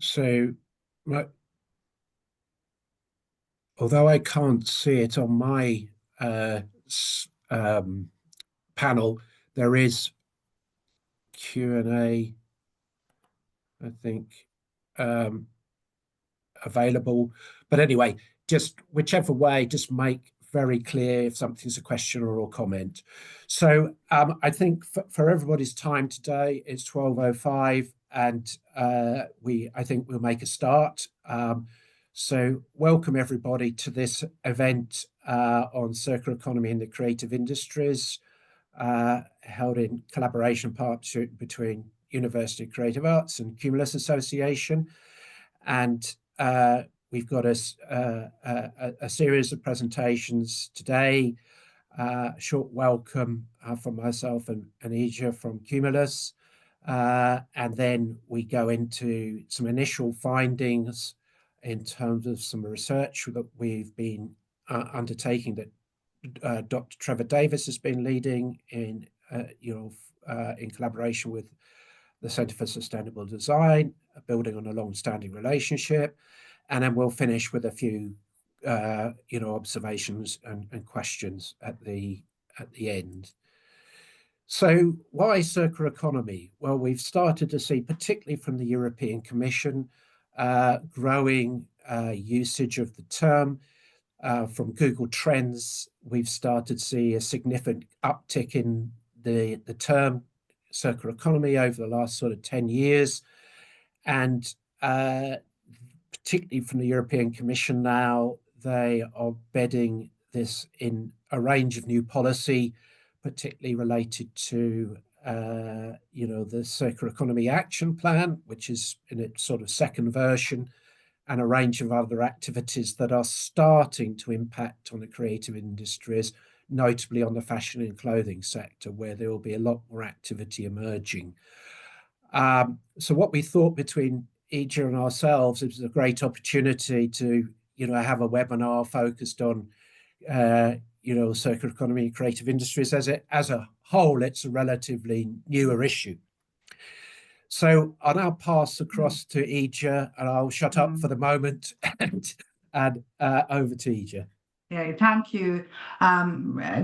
So, my, although I can't see it on my panel, there is Q&A, I think, um, available. But anyway, just whichever way, just make very clear if something's a question or a comment. So I think for everybody's time today, it's 12:05, and I think we'll make a start. So welcome everybody to this event on circular economy in the creative industries, held in collaboration partnership between University of Creative Arts and Cumulus Association. And we've got a series of presentations today, a short welcome from myself and Ija from Cumulus. And then we go into some initial findings in terms of some research that we've been undertaking that Dr. Trevor Davis has been leading in collaboration with the Centre for Sustainable Design, building on a long-standing relationship. And then we'll finish with a few observations and questions at the end. So why circular economy? Well, we've started to see, particularly from the European Commission, growing usage of the term. From Google Trends, we've started to see a significant uptick in the term circular economy over the last sort of 10 years. And particularly from the European Commission now, they are bedding this in a range of new policy, particularly related to the Circular Economy Action Plan, which is in its sort of second version, and a range of other activities that are starting to impact on the creative industries, notably on the fashion and clothing sector, where there will be a lot more activity emerging. So what we thought between Ija and ourselves, it was a great opportunity to have a webinar focused on circular economy and creative industries. As a whole, it's a relatively newer issue. So I'll now pass across to Ija, and I'll shut up for the moment and over to Ija. Yeah, thank you.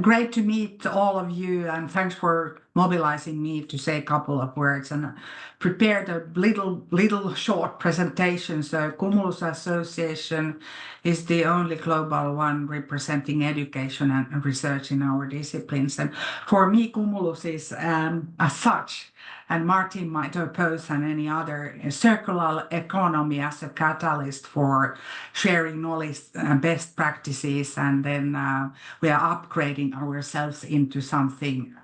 Great to meet all of you, and thanks for mobilizing me to say a couple of words. And prepared a little short presentation. So Cumulus Association is the only global one representing education and research in our disciplines. And for me, Cumulus is as such, and Martin might oppose and any other, circular economy as a catalyst for sharing knowledge and best practices, and then we are upgrading ourselves into something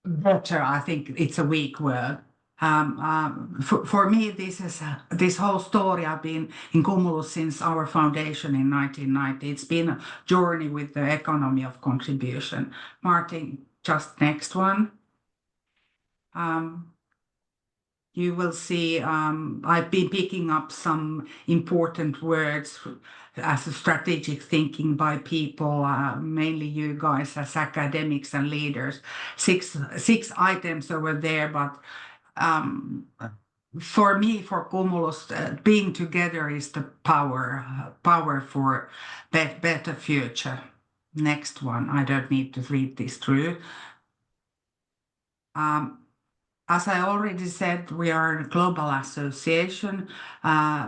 better. I think it's a weak word. For me, this whole story, I've been in Cumulus since our foundation in 1990. It's been a journey with the economy of contribution. Martin, just next one. You will see I've been picking up some important words as a strategic thinking by people, mainly you guys as academics and leaders. Six items over there, but for me, for Cumulus, being together is the power for better future. Next one, I don't need to read this through. As I already said, we are a global association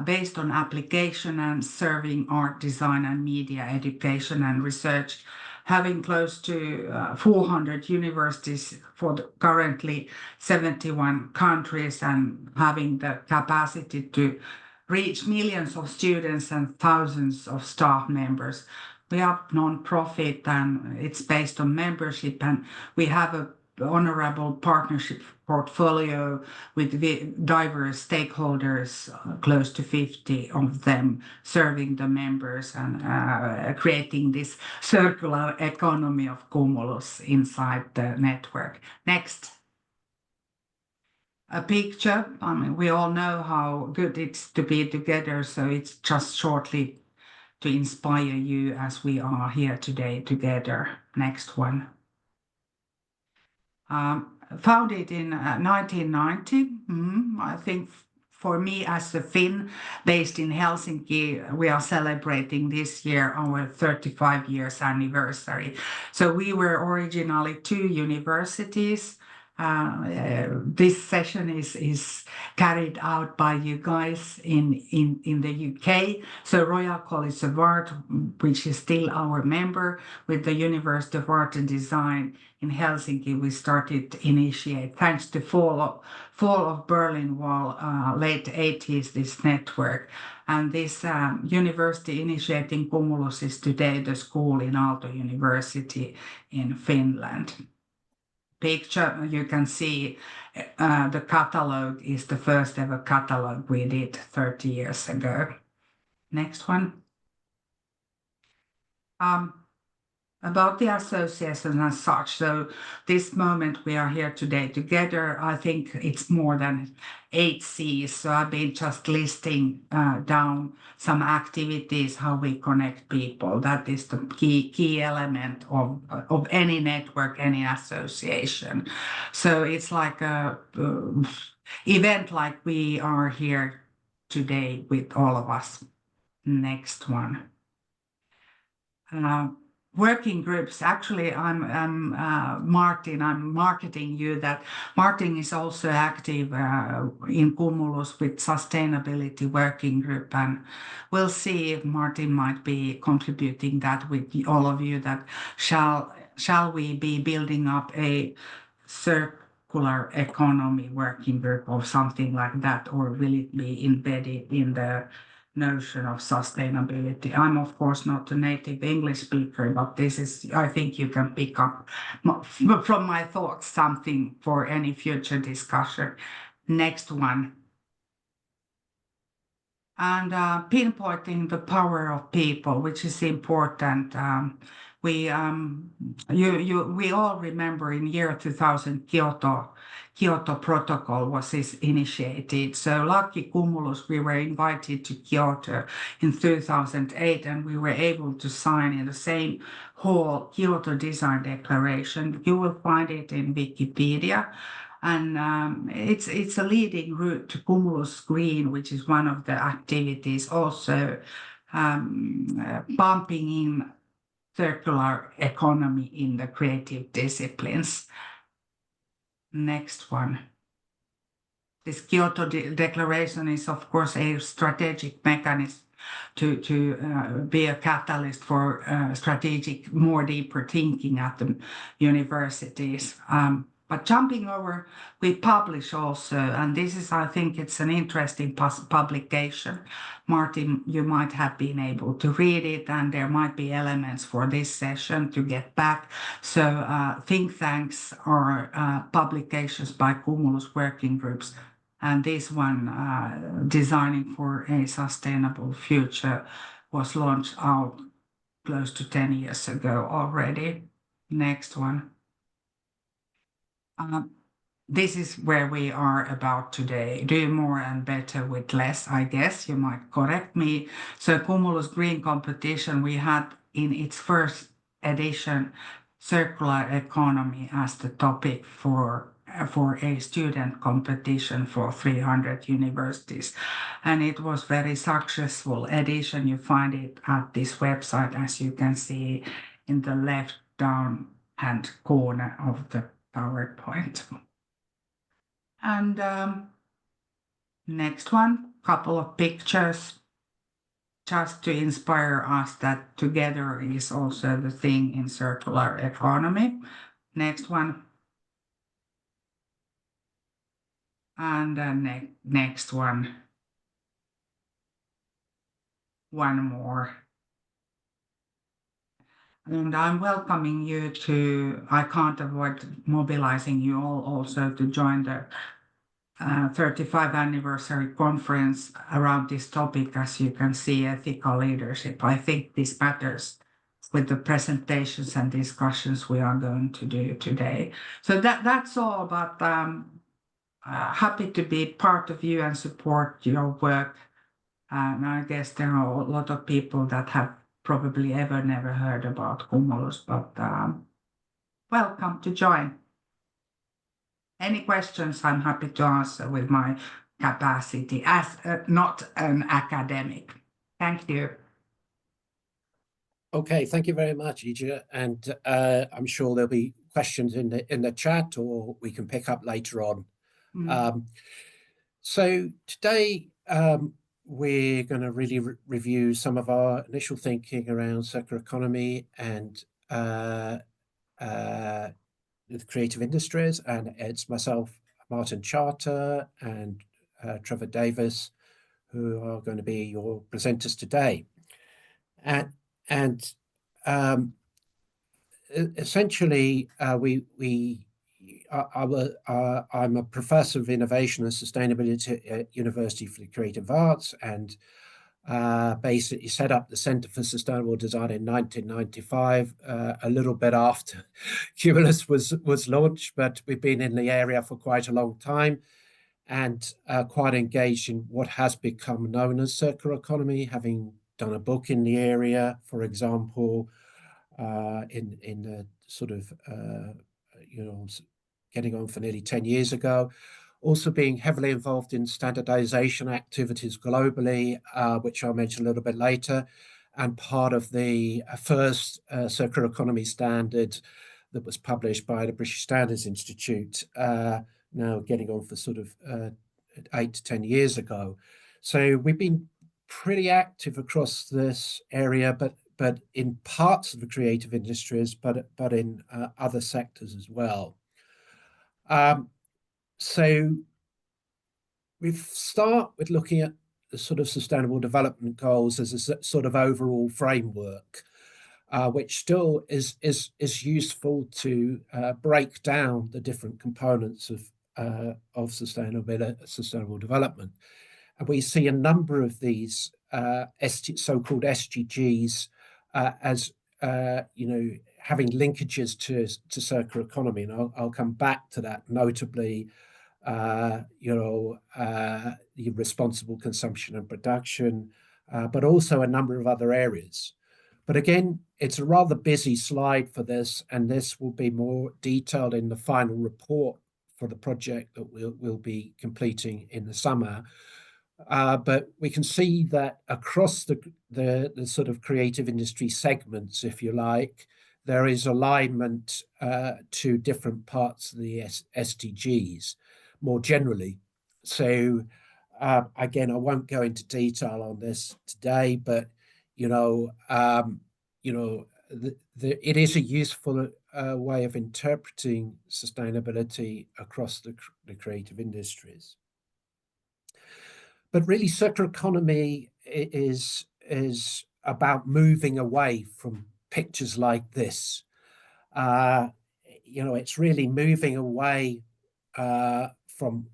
based on application and serving art, design, and media education and research, having close to 400 universities for currently 71 countries, and having the capacity to reach millions of students and thousands of staff members. We are non-profit, and it's based on membership, and we have a honorable partnership portfolio with diverse stakeholders, close to 50 of them, serving the members and creating this circular economy of Cumulus inside the network. Next. A picture. I mean, we all know how good it's to be together, so it's just shortly to inspire you as we are here today together. Next one. Founded in 1990, I think for me as a Finn based in Helsinki, we are celebrating this year our 35 years anniversary. So we were originally 2 universities. This session is carried out by you guys in the UK. So Royal College of Art, which is still our member, with the University of Art and Design in Helsinki, we started to initiate, thanks to fall of Berlin Wall, late 80s, this network. And this university initiating Cumulus is today the school in Aalto University in Finland. Picture, you can see the catalog is the first ever catalog we did 30 years ago. Next one. About the association as such, so this moment we are here today together, I think it's more than 8 C's. So I've been just listing down some activities, how we connect people. That is the key element of any network, any association. So it's like a event like we are here today with all of us. Next one. Working groups. Actually, I'm Martin. I'm marketing you that Martin is also active in Cumulus with sustainability working group, and we'll see if Martin might be contributing that with all of you. That shall we be building up a circular economy working group or something like that, or will it be embedded in the notion of sustainability? I'm of course not a native English speaker, but this is, I think you can pick up from my thoughts something for any future discussion. Next one. And pinpointing the power of people, which is important. We all remember in year 2000 Kyoto Protocol was initiated. So lucky Cumulus, we were invited to Kyoto in 2008, and we were able to sign in the same hall Kyoto Design Declaration. You will find it in Wikipedia. And it's a leading route to Cumulus Green, which is one of the activities, also bumping in circular economy in the creative disciplines. Next one. This Kyoto Declaration is, of course, a strategic mechanism to be a catalyst for strategic, more deeper thinking at the universities. But jumping over, we publish also, and this is, I think it's an interesting publication. Martin, you might have been able to read it, and there might be elements for this session to get back. So think tanks are publications by Cumulus working groups, and this one, Designing for a Sustainable Future, was launched out close to 10 years ago already. Next one. This is where we are about today. Do more and better with less, I guess. You might correct me. So Cumulus Green Competition, we had in its first edition circular economy as the topic for a student competition for 300 universities. And it was very successful edition. You find it at this website, as you can see in the left down hand corner of the PowerPoint. And next one, couple of pictures just to inspire us that together is also the thing in circular economy. Next one. And next one. One more. And I'm welcoming you to, I can't avoid mobilizing you all also to join the 35th anniversary conference around this topic. As you can see, ethical leadership. I think this matters with the presentations and discussions we are going to do today. So that's all, but happy to be part of you and support your work. And I guess there are a lot of people that have probably never heard about Cumulus, but welcome to join. Any questions I'm happy to answer with my capacity as not an academic. Thank you. Okay, thank you very much, Ija. And I'm sure there'll be questions in the chat, or we can pick up later on. So today we're going to really review some of our initial thinking around circular economy and the creative industries. And it's myself, Martin Charter, and Trevor Davis, who are going to be your presenters today. And essentially, I'm a professor of innovation and sustainability at University for the Creative Arts, and basically set up the Centre for Sustainable Design in 1995, a little bit after Cumulus was launched, but we've been in the area for quite a long time, and quite engaged in what has become known as circular economy, having done a book in the area, for example, in the sort of, getting on for nearly 10 years ago. Also being heavily involved in standardization activities globally, which I'll mention a little bit later, and part of the first circular economy standard that was published by the British Standards Institute, now getting on for sort of 8 to 10 years ago. So we've been pretty active across this area, but in parts of the creative industries, but in other sectors as well. So we start with looking at the sort of sustainable development goals as a sort of overall framework, which still is useful to break down the different components of sustainable development. And we see a number of these so-called SDGs as having linkages to circular economy, and I'll come back to that, notably the responsible consumption and production, but also a number of other areas. But again, it's a rather busy slide for this, and this will be more detailed in the final report for the project that we'll be completing in the summer. But we can see that across the sort of creative industry segments, if you like, there is alignment to different parts of the SDGs more generally. So again, I won't go into detail on this today, but it is a useful way of interpreting sustainability across the creative industries. But really, circular economy is about moving away from pictures like this. It's really moving away from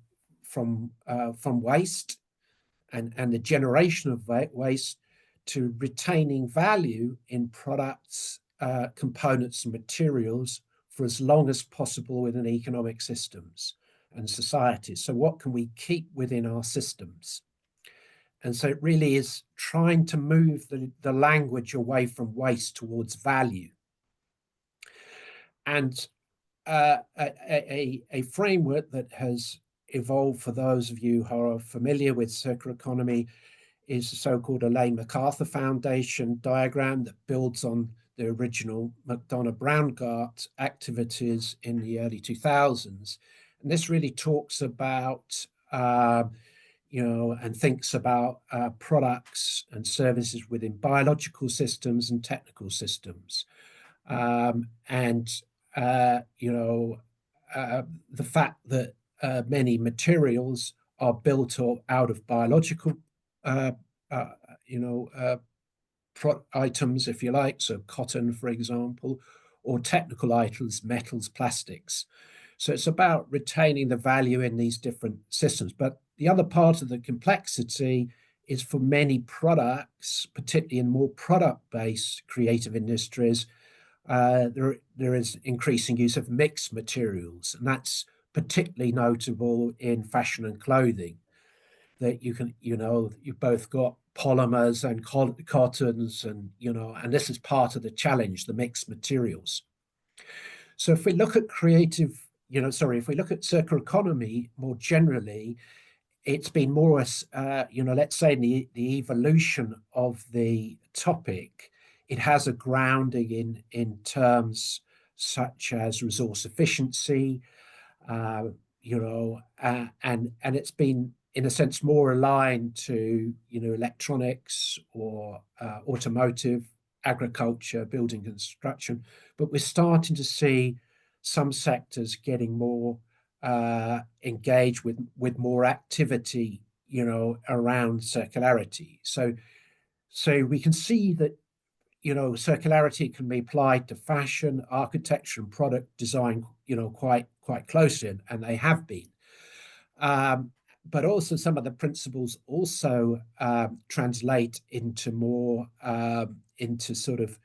waste and the generation of waste to retaining value in products, components, and materials for as long as possible within economic systems and societies. So what can we keep within our systems? And so it really is trying to move the language away from waste towards value. And a framework that has evolved for those of you who are familiar with circular economy is the so-called Elaine MacArthur Foundation diagram that builds on the original McDonough-Browngart activities in the early 2000s. And this really talks about and thinks about products and services within biological systems and technical systems. The fact that many materials are built out of biological items, if you like, so cotton, for example, or technical items, metals, plastics. So it's about retaining the value in these different systems. But the other part of the complexity is for many products, particularly in more product-based creative industries, there is increasing use of mixed materials, and that's particularly notable in fashion and clothing. That you've both got polymers and cottons, and this is part of the challenge, the mixed materials. So if we look at if we look at circular economy more generally, it's been more, let's say in the evolution of the topic, it has a grounding in terms such as resource efficiency, and it's been in a sense more aligned to electronics or automotive, agriculture, building construction. But we're starting to see some sectors getting more engaged with more activity, around circularity. So we can see that circularity can be applied to fashion, architecture, and product design, quite closely, and they have been. But also some of the principles also translate into more into sort of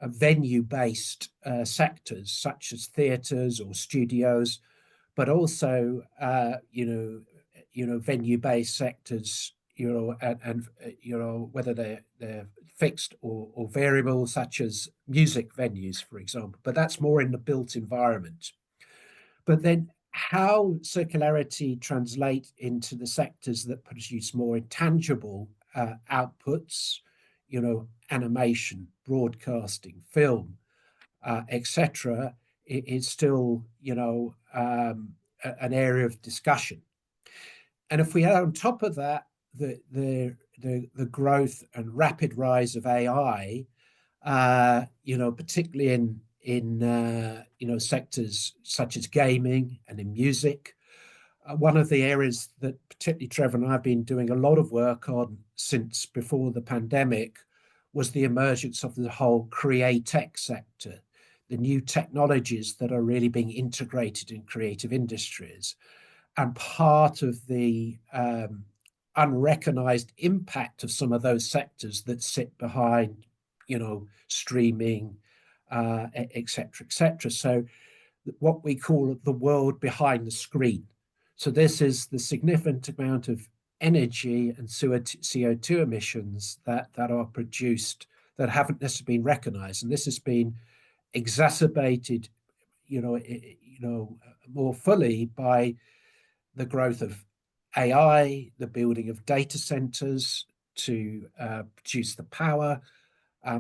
venue-based sectors, such as theatres or studios, but also venue-based sectors, and whether they're fixed or variable, such as music venues, for example. But that's more in the built environment. But then how circularity translate into the sectors that produce more intangible outputs, animation, broadcasting, film, etc., is still, an area of discussion. And if we add on top of that the growth and rapid rise of AI, particularly in sectors such as gaming and in music. One of the areas that particularly Trevor and I have been doing a lot of work on since before the pandemic was the emergence of the whole createch sector, the new technologies that are really being integrated in creative industries. And part of the unrecognized impact of some of those sectors that sit behind, streaming, et cetera. So what we call the world behind the screen. So this is the significant amount of energy and CO2 emissions that are produced that haven't necessarily been recognized. And this has been exacerbated, more fully by the growth of AI, the building of data centers to produce the power.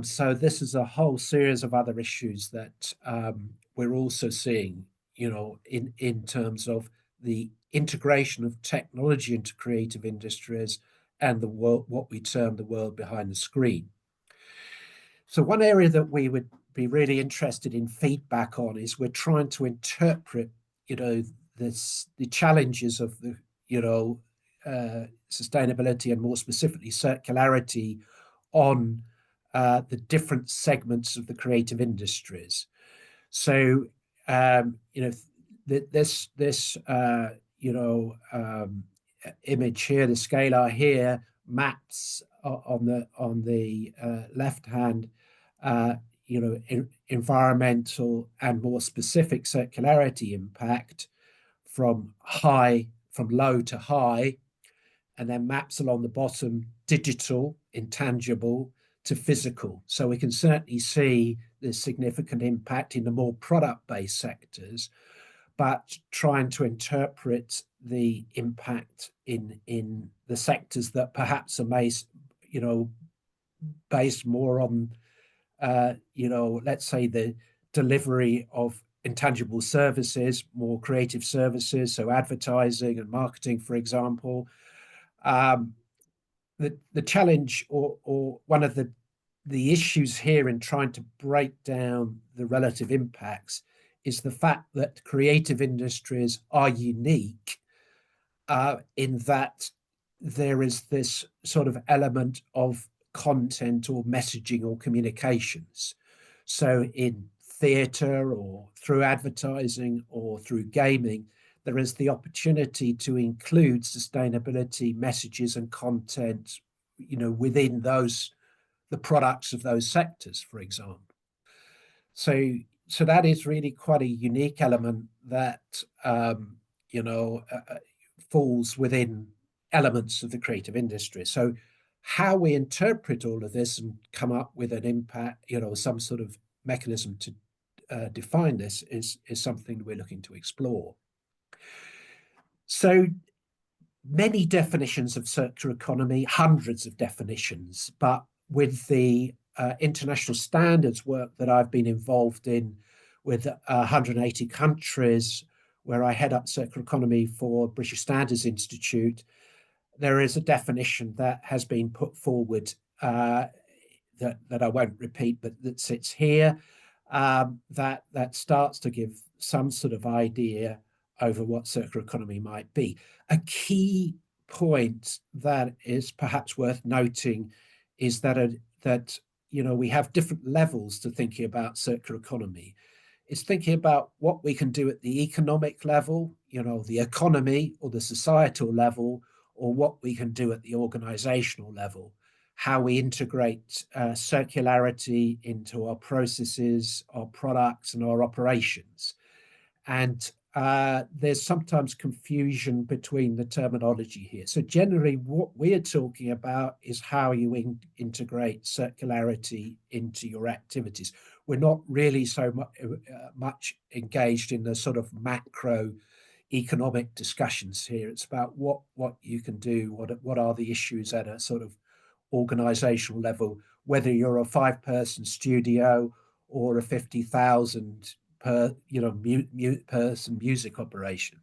So this is a whole series of other issues that we're also seeing, in terms of the integration of technology into creative industries and the world, what we term the world behind the screen. So one area that we would be really interested in feedback on is we're trying to interpret, the challenges of the, sustainability and more specifically circularity on the different segments of the creative industries. So, this image here, the scalar here, maps on the left hand, environmental and more specific circularity impact from low to high, and then maps along the bottom, digital, intangible, to physical. So we can certainly see the significant impact in the more product-based sectors, but trying to interpret the impact in the sectors that perhaps are based more on, let's say the delivery of intangible services, more creative services, so advertising and marketing, for example. The challenge or one of the issues here in trying to break down the relative impacts is the fact that creative industries are unique in that there is this sort of element of content or messaging or communications. So in theatre or through advertising or through gaming, there is the opportunity to include sustainability messages and content, within the products of those sectors, for example. So that is really quite a unique element that, falls within elements of the creative industry. So how we interpret all of this and come up with an impact, some sort of mechanism to define this is something we're looking to explore. So many definitions of circular economy, hundreds of definitions, but with the international standards work that I've been involved in with 180 countries, where I head up circular economy for British Standards Institute, there is a definition that has been put forward that I won't repeat, but that sits here, that starts to give some sort of idea over what circular economy might be. A key point that is perhaps worth noting is that we have different levels to thinking about circular economy. It's thinking about what we can do at the economic level, the economy or the societal level, or what we can do at the organizational level, how we integrate circularity into our processes, our products, and our operations. And there's sometimes confusion between the terminology here. So generally, what we're talking about is how you integrate circularity into your activities. We're not really so much engaged in the sort of macro economic discussions here. It's about what you can do, what are the issues at a sort of organizational level, whether you're a 5-person studio or a 50,000 person music operation.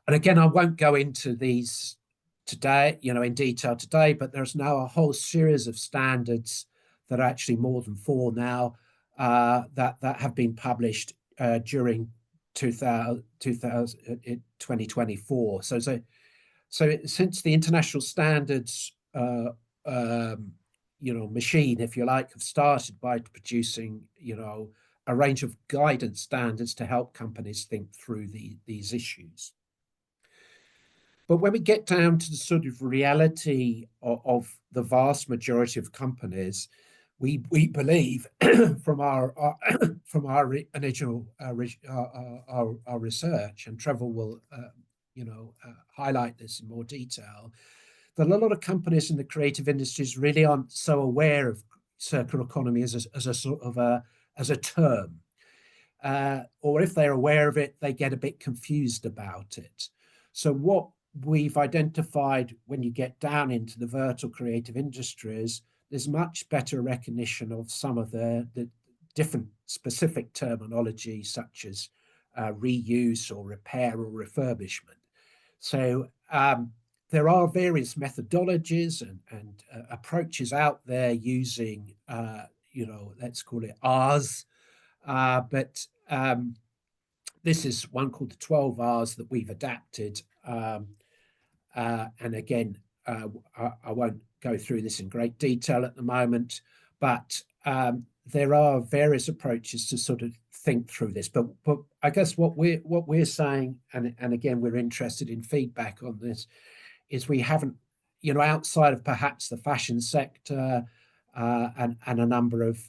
And again, I won't go into these today, in detail today, but there's now a whole series of standards that are actually more than 4 now that have been published during 2024. So since the international standards machine, if you like, have started by producing a range of guidance standards to help companies think through these issues. But when we get down to the sort of reality of the vast majority of companies, we believe from our initial our research, and Trevor will highlight this in more detail, that a lot of companies in the creative industries really aren't so aware of circular economy as a sort of as a term, or if they're aware of it, they get a bit confused about it. So what we've identified when you get down into the vertical creative industries, there's much better recognition of some of the different specific terminology, such as reuse or repair or refurbishment. So there are various methodologies and approaches out there using, let's call it R's, but this is one called the 12 R's that we've adapted. And again, I won't go through this in great detail at the moment, but there are various approaches to sort of think through this. But I guess what we're saying, and again, we're interested in feedback on this, is we haven't, outside of perhaps the fashion sector and a number of,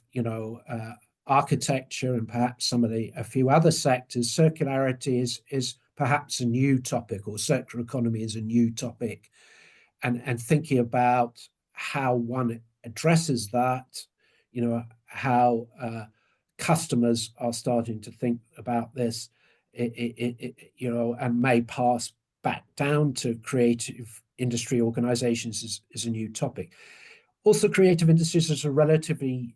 architecture and perhaps a few other sectors, circularity is perhaps a new topic, or circular economy is a new topic, and thinking about how one addresses that, how customers are starting to think about this, and may pass back down to creative industry organizations is a new topic. Also, creative industries is a relatively,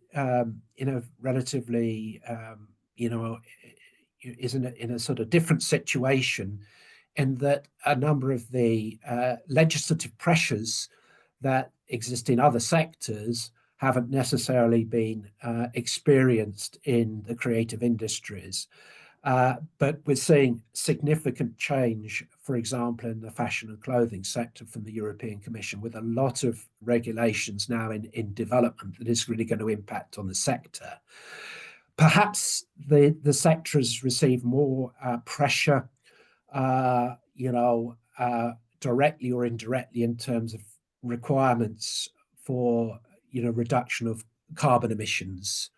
is in a sort of different situation, in that a number of the legislative pressures that exist in other sectors haven't necessarily been experienced in the creative industries. But we're seeing significant change, for example, in the fashion and clothing sector from the European Commission, with a lot of regulations now in development that is really going to impact on the sector. Perhaps the sector has received more pressure, directly or indirectly, in terms of requirements for reduction of carbon emissions.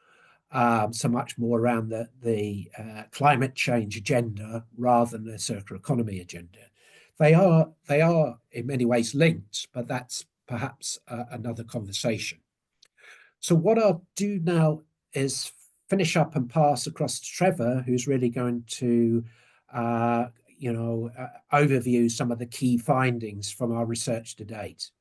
So much more around the climate change agenda rather than the circular economy agenda. They are in many ways linked, but that's perhaps another conversation. So what I'll do now is finish up and pass across to Trevor, who's really going to overview some of the key findings from our research to date.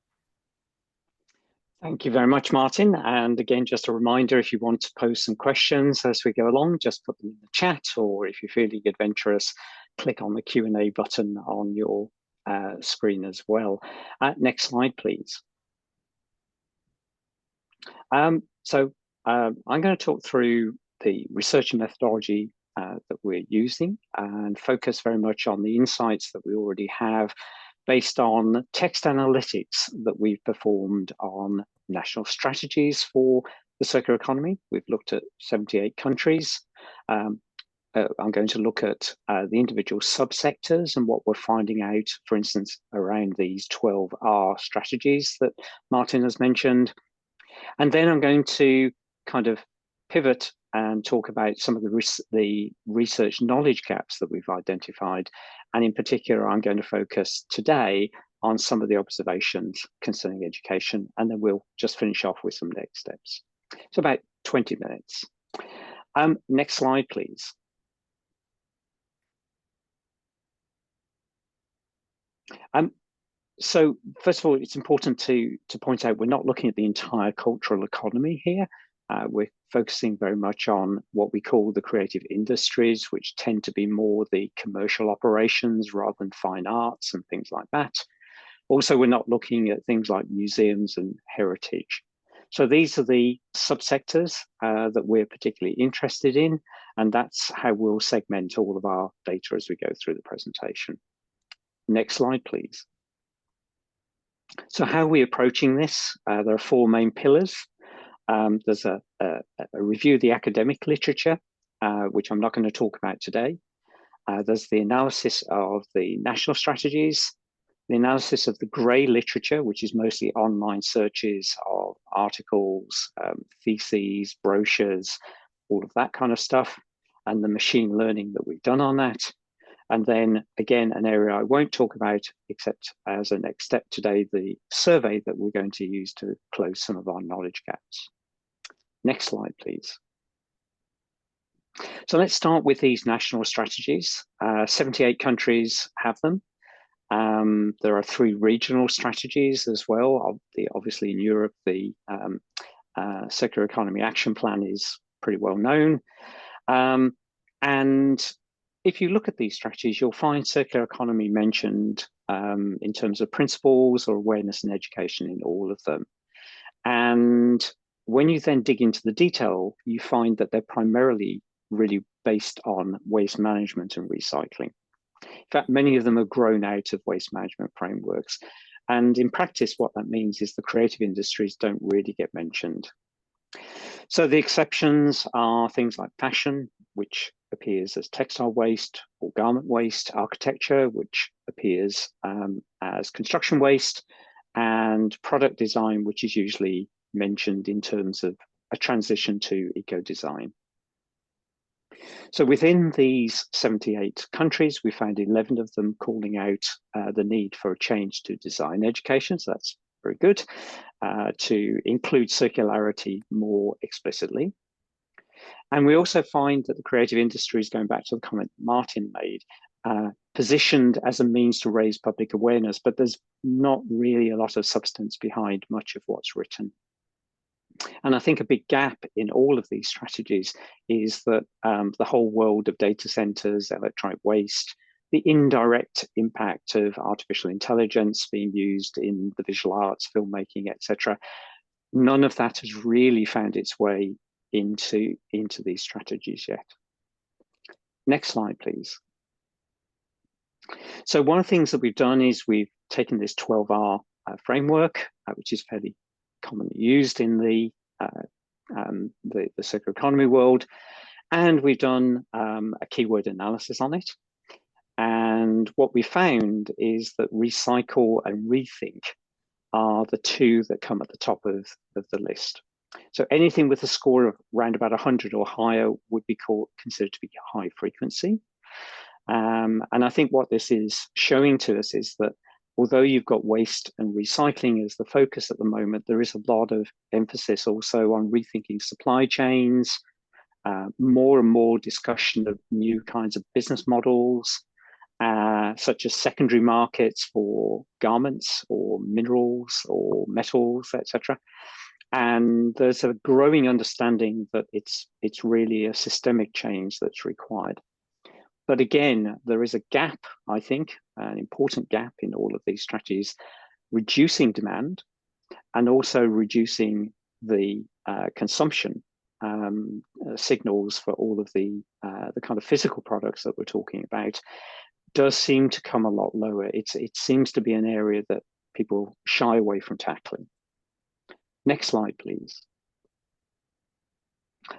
Thank you very much, Martin. And again, just a reminder, if you want to post some questions as we go along, just put them in the chat, or if you're feeling adventurous, click on the Q&A button on your screen as well. Next slide, please. I'm going to talk through the research and methodology that we're using and focus very much on the insights that we already have based on text analytics that we've performed on national strategies for the circular economy. We've looked at 78 countries. I'm going to look at the individual subsectors and what we're finding out, for instance, around these 12R strategies that Martin has mentioned. And then I'm going to kind of pivot and talk about some of the research knowledge gaps that we've identified. And in particular, I'm going to focus today on some of the observations concerning education, and then we'll just finish off with some next steps. So about 20 minutes. Next slide, please. So first of all, it's important to point out we're not looking at the entire cultural economy here. We're focusing very much on what we call the creative industries, which tend to be more the commercial operations rather than fine arts and things like that. Also, we're not looking at things like museums and heritage. So these are the subsectors that we're particularly interested in, and that's how we'll segment all of our data as we go through the presentation. Next slide, please. So how are we approaching this? There are four main pillars. There's a review of the academic literature, which I'm not going to talk about today. There's the analysis of the national strategies, the analysis of the grey literature, which is mostly online searches of articles, theses, brochures, all of that kind of stuff, and the machine learning that we've done on that. And then again, an area I won't talk about, except as a next step today, the survey that we're going to use to close some of our knowledge gaps. Next slide, please. So let's start with these national strategies. 78 countries have them. There are 3 regional strategies as well. Obviously in Europe, the Circular Economy Action Plan is pretty well known. And if you look at these strategies, you'll find circular economy mentioned in terms of principles or awareness and education in all of them. And when you then dig into the detail, you find that they're primarily really based on waste management and recycling. In fact, many of them have grown out of waste management frameworks. And in practice, what that means is the creative industries don't really get mentioned. So the exceptions are things like fashion, which appears as textile waste or garment waste, architecture, which appears as construction waste, and product design, which is usually mentioned in terms of a transition to eco-design. So within these 78 countries, we found 11 of them calling out the need for a change to design education. So that's very good, to include circularity more explicitly. And we also find that the creative industries, going back to the comment Martin made, positioned as a means to raise public awareness, but there's not really a lot of substance behind much of what's written. And I think a big gap in all of these strategies is that the whole world of data centers, electronic waste, the indirect impact of artificial intelligence being used in the visual arts, filmmaking, etc. None of that has really found its way into these strategies yet. Next slide, please. So one of the things that we've done is we've taken this 12R framework, which is fairly commonly used in the circular economy world, and we've done a keyword analysis on it. And what we found is that recycle and rethink are the 2 that come at the top of the list. So anything with a score of around about 100 or higher would be considered to be high frequency. And I think what this is showing to us is that although you've got waste and recycling as the focus at the moment, there is a lot of emphasis also on rethinking supply chains, more and more discussion of new kinds of business models, such as secondary markets for garments or minerals or metals, etc. And there's a growing understanding that it's really a systemic change that's required. But again, there is a gap, I think, an important gap in all of these strategies, reducing demand and also reducing the consumption signals for all of the kind of physical products that we're talking about does seem to come a lot lower. It seems to be an area that people shy away from tackling. Next slide, please.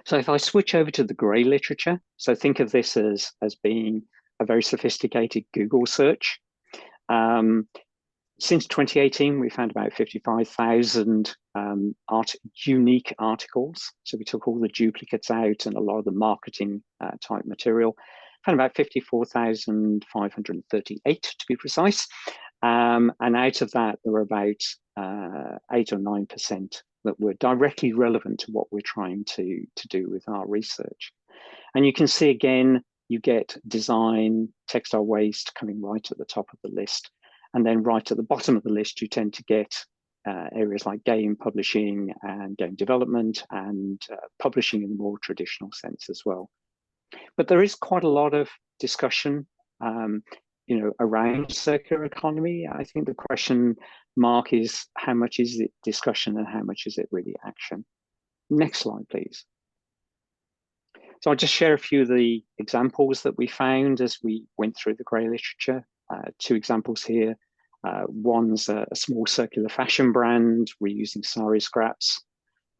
So if I switch over to the grey literature, so think of this as being a very sophisticated Google search. Since 2018, we found about 55,000 unique articles. So we took all the duplicates out and a lot of the marketing type material. Found about 54,538 to be precise. And out of that, there were about 8 or 9% that were directly relevant to what we're trying to do with our research. And you can see again, you get design, textile waste coming right at the top of the list. And then right at the bottom of the list, you tend to get areas like game publishing and game development and publishing in the more traditional sense as well. But there is quite a lot of discussion around circular economy. I think the question mark is how much is it discussion and how much is it really action? Next slide, please. So I'll just share a few of the examples that we found as we went through the grey literature. 2 examples here. One's a small circular fashion brand reusing sari scraps.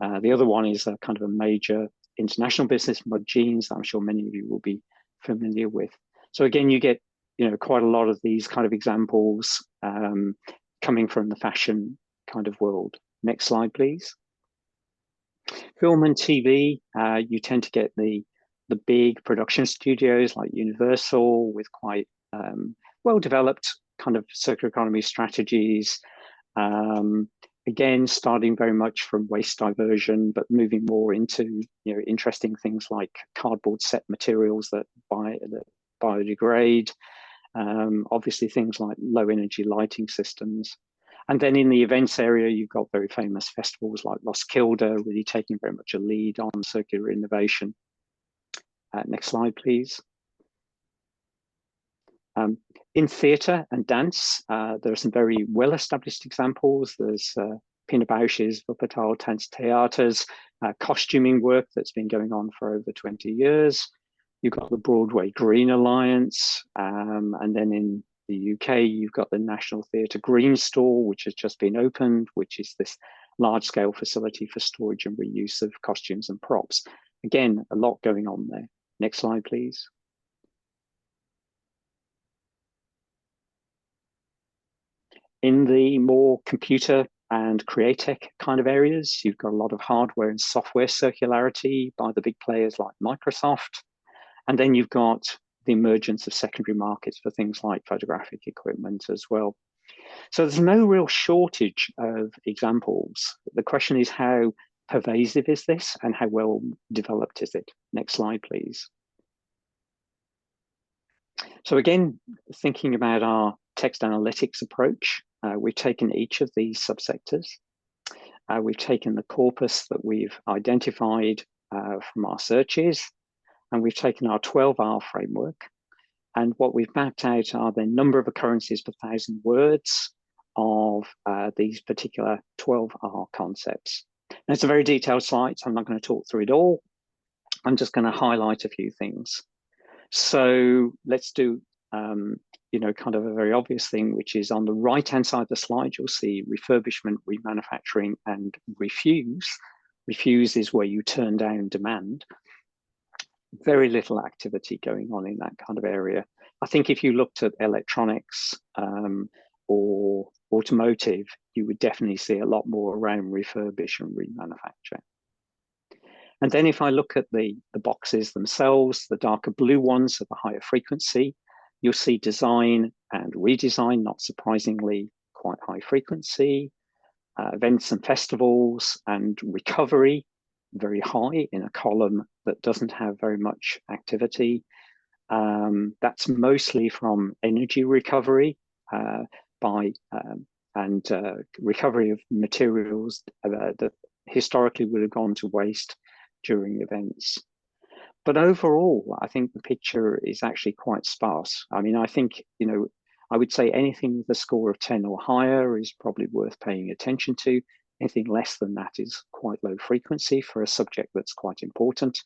The other one is a kind of a major international business, Mud Jeans, that I'm sure many of you will be familiar with. So again, you get quite a lot of these kind of examples coming from the fashion kind of world. Next slide, please. Film and TV, you tend to get the big production studios like Universal with quite well-developed kind of circular economy strategies. Again, starting very much from waste diversion, but moving more into interesting things like cardboard set materials that biodegrade. Obviously, things like low energy lighting systems. And then in the events area, you've got very famous festivals like Roskilde, really taking very much a lead on circular innovation. Next slide, please. In theatre and dance, there are some very well-established examples. There's Pina Bausch's Wuppertal Tanztheaters, costuming work that's been going on for over 20 years. You've got the Broadway Green Alliance, and then in the UK, you've got the National Theatre Green Store, which has just been opened, which is this large-scale facility for storage and reuse of costumes and props. Again, a lot going on there. Next slide, please. In the more computer and createch kind of areas, you've got a lot of hardware and software circularity by the big players like Microsoft. And then you've got the emergence of secondary markets for things like photographic equipment as well. So there's no real shortage of examples. The question is, how pervasive is this and how well developed is it? Next slide, please. So again, thinking about our text analytics approach, we've taken each of these subsectors. We've taken the corpus that we've identified from our searches, and we've taken our 12R framework. And what we've mapped out are the number of occurrences per 1,000 words of these particular 12R concepts. Now, it's a very detailed slide, so I'm not going to talk through it all. I'm just going to highlight a few things. So let's do, kind of a very obvious thing, which is on the right-hand side of the slide, you'll see refurbishment, remanufacturing, and refuse. Refuse is where you turn down demand. Very little activity going on in that kind of area. I think if you looked at electronics or automotive, you would definitely see a lot more around refurbish and remanufacture. And then if I look at the boxes themselves, the darker blue ones are the higher frequency. You'll see design and redesign, not surprisingly, quite high frequency. Events and festivals and recovery, very high in a column that doesn't have very much activity. That's mostly from energy recovery and recovery of materials that historically would have gone to waste during events. But overall, I think the picture is actually quite sparse. I mean, I think, I would say anything with a score of 10 or higher is probably worth paying attention to. Anything less than that is quite low frequency for a subject that's quite important.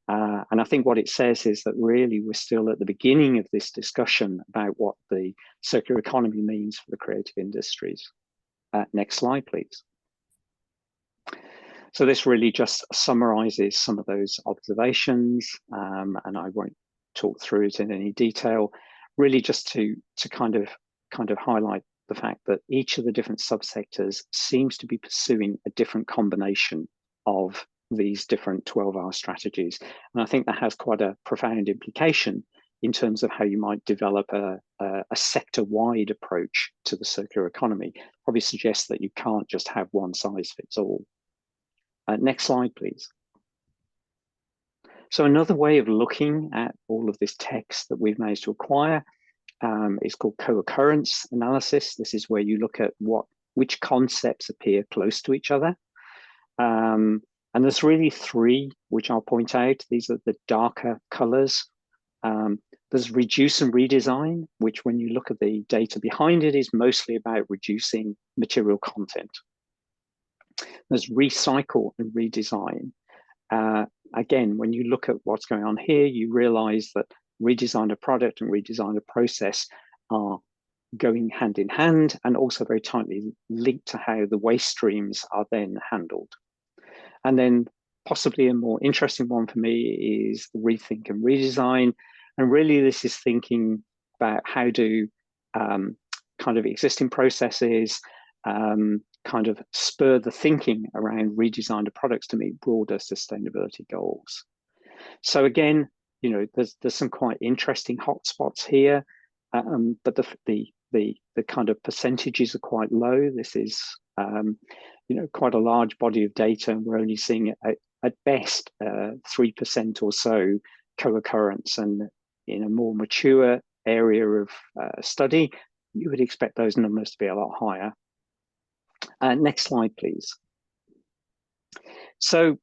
And I think what it says is that really we're still at the beginning of this discussion about what the circular economy means for the creative industries. Next slide, please. So this really just summarizes some of those observations, and I won't talk through it in any detail, really just to kind of highlight the fact that each of the different subsectors seems to be pursuing a different combination of these different 12-hour strategies. And I think that has quite a profound implication in terms of how you might develop a sector-wide approach to the circular economy. Probably suggests that you can't just have one size fits all. Next slide, please. So another way of looking at all of this text that we've managed to acquire is called co-occurrence analysis. This is where you look at which concepts appear close to each other. And there's really three, which I'll point out. These are the darker colors. There's reduce and redesign, which when you look at the data behind it is mostly about reducing material content. There's recycle and redesign. Again, when you look at what's going on here, you realize that redesign a product and redesign a process are going hand in hand and also very tightly linked to how the waste streams are then handled. And then possibly a more interesting one for me is the rethink and redesign. And really this is thinking about how do kind of existing processes kind of spur the thinking around redesign of products to meet broader sustainability goals. So again, there's some quite interesting hotspots here, but the kind of percentages are quite low. This is quite a large body of data, and we're only seeing at best 3% or so co-occurrence, and in a more mature area of study, you would expect those numbers to be a lot higher. Next slide, please. So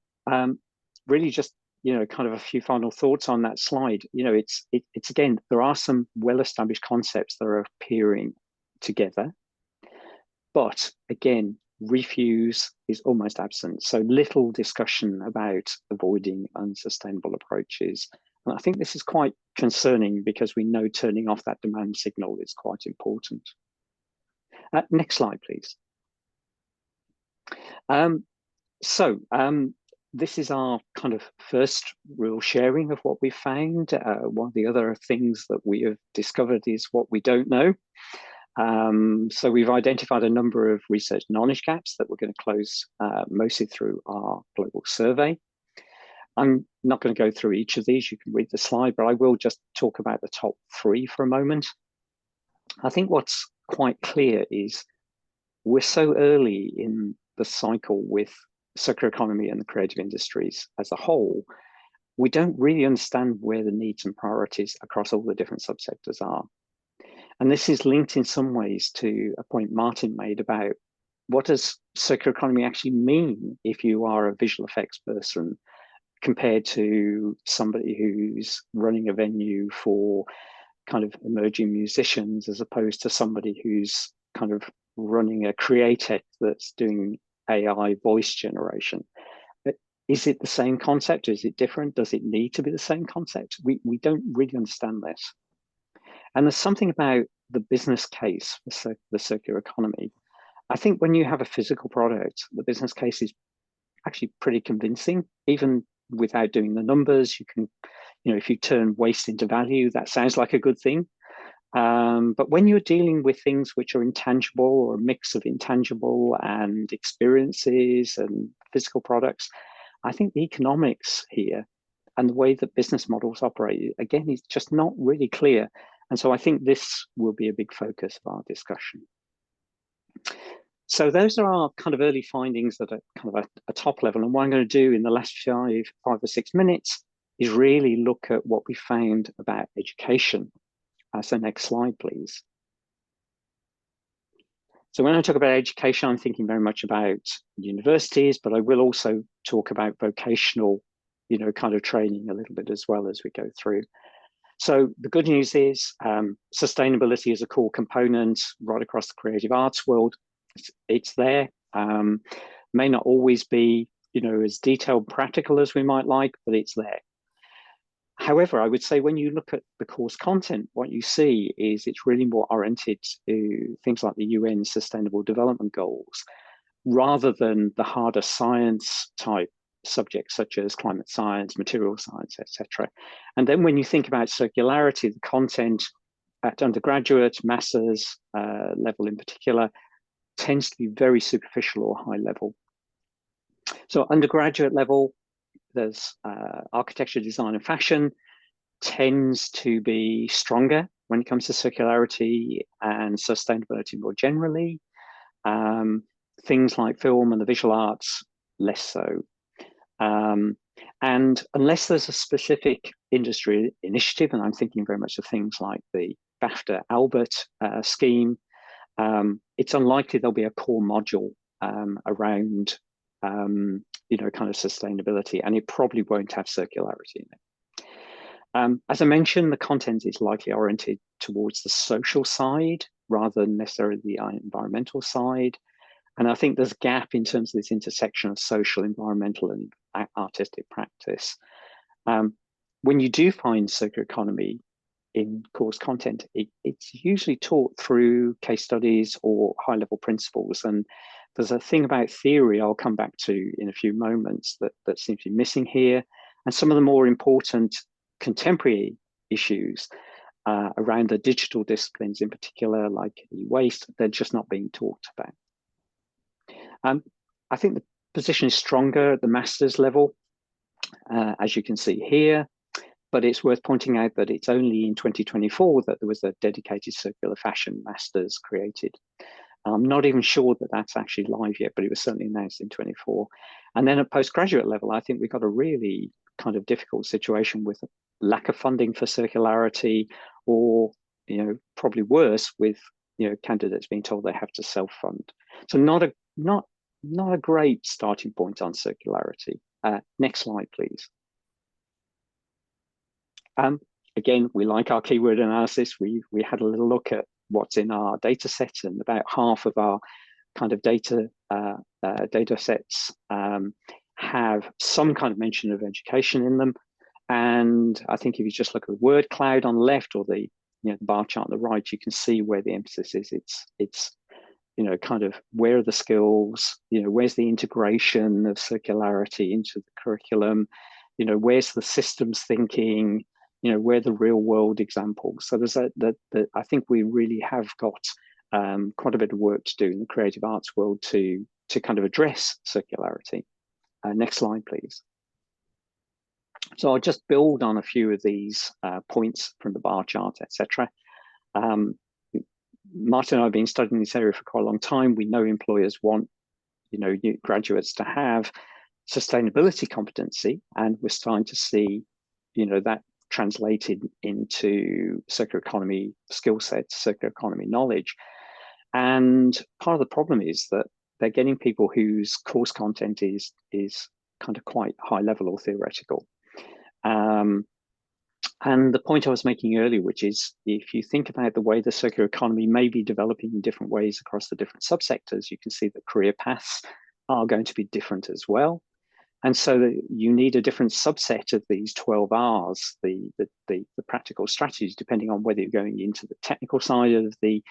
really just, kind of a few final thoughts on that slide. It's again, there are some well-established concepts that are appearing together, but again, refuse is almost absent. So little discussion about avoiding unsustainable approaches. And I think this is quite concerning because we know turning off that demand signal is quite important. Next slide, please. This is our kind of first real sharing of what we found. One of the other things that we have discovered is what we don't know. So we've identified a number of research knowledge gaps that we're going to close mostly through our global survey. I'm not going to go through each of these. You can read the slide, but I will just talk about the top three for a moment. I think what's quite clear is we're so early in the cycle with circular economy and the creative industries as a whole, we don't really understand where the needs and priorities across all the different subsectors are. And this is linked in some ways to a point Martin made about what does circular economy actually mean if you are a visual effects person compared to somebody who's running a venue for kind of emerging musicians, as opposed to somebody who's kind of running a creative that's doing AI voice generation. Is it the same concept? Is it different? Does it need to be the same concept? We don't really understand this. And there's something about the business case for the circular economy. I think when you have a physical product, the business case is actually pretty convincing, even without doing the numbers. You can, if you turn waste into value, that sounds like a good thing. But when you're dealing with things which are intangible or a mix of intangible and experiences and physical products, I think the economics here and the way that business models operate, again, is just not really clear. And so I think this will be a big focus of our discussion. So those are our kind of early findings that are kind of a top level. And what I'm going to do in the last five or 6 minutes is really look at what we found about education. So next slide, please. So when I talk about education, I'm thinking very much about universities, but I will also talk about vocational, kind of training a little bit as well as we go through. So the good news is sustainability is a core component right across the creative arts world. It's there. May not always be, as detailed and practical as we might like, but it's there. However, I would say when you look at the course content, what you see is it's really more oriented to things like the UN Sustainable Development Goals, rather than the harder science type subjects such as climate science, material science, etc. And then when you think about circularity, the content at undergraduate, master's level in particular, tends to be very superficial or high level. So undergraduate level, there's architecture, design and fashion tends to be stronger when it comes to circularity and sustainability more generally. Things like film and the visual arts, less so. And unless there's a specific industry initiative, and I'm thinking very much of things like the BAFTA Albert scheme, it's unlikely there'll be a core module around kind of sustainability, and it probably won't have circularity in it. As I mentioned, the content is likely oriented towards the social side rather than necessarily the environmental side. And I think there's a gap in terms of this intersection of social, environmental, and artistic practice. When you do find circular economy in course content, it's usually taught through case studies or high-level principles. And there's a thing about theory I'll come back to in a few moments that seems to be missing here. And some of the more important contemporary issues around the digital disciplines in particular, like e-waste, they're just not being talked about. I think the position is stronger at the master's level, as you can see here, but it's worth pointing out that it's only in 2024 that there was a dedicated circular fashion master's created. I'm not even sure that that's actually live yet, but it was certainly announced in 24. And then at postgraduate level, I think we've got a really kind of difficult situation with lack of funding for circularity, or, probably worse, with, candidates being told they have to self-fund. So not a great starting point on circularity. Next slide, please. Again, we like our keyword analysis. We had a little look at what's in our data set, and about half of our kind of data sets have some kind of mention of education in them. And I think if you just look at the word cloud on the left, or the bar chart on the right, you can see where the emphasis is. It's kind of where are the skills, where's the integration of circularity into the curriculum, where's the systems thinking, where are the real world examples. So there's I think we really have got quite a bit of work to do in the creative arts world to kind of address circularity. Next slide, please. So I'll just build on a few of these points from the bar chart, etc. Martin and I have been studying this area for quite a long time. We know employers want, new graduates to have sustainability competency, and we're starting to see, that translated into circular economy skill sets, circular economy knowledge. And part of the problem is that they're getting people whose course content is kind of quite high level or theoretical. And the point I was making earlier, which is if you think about the way the circular economy may be developing in different ways across the different subsectors, you can see that career paths are going to be different as well. And so you need a different subset of these 12 R's, the practical strategies, depending on whether you're going into the technical side of the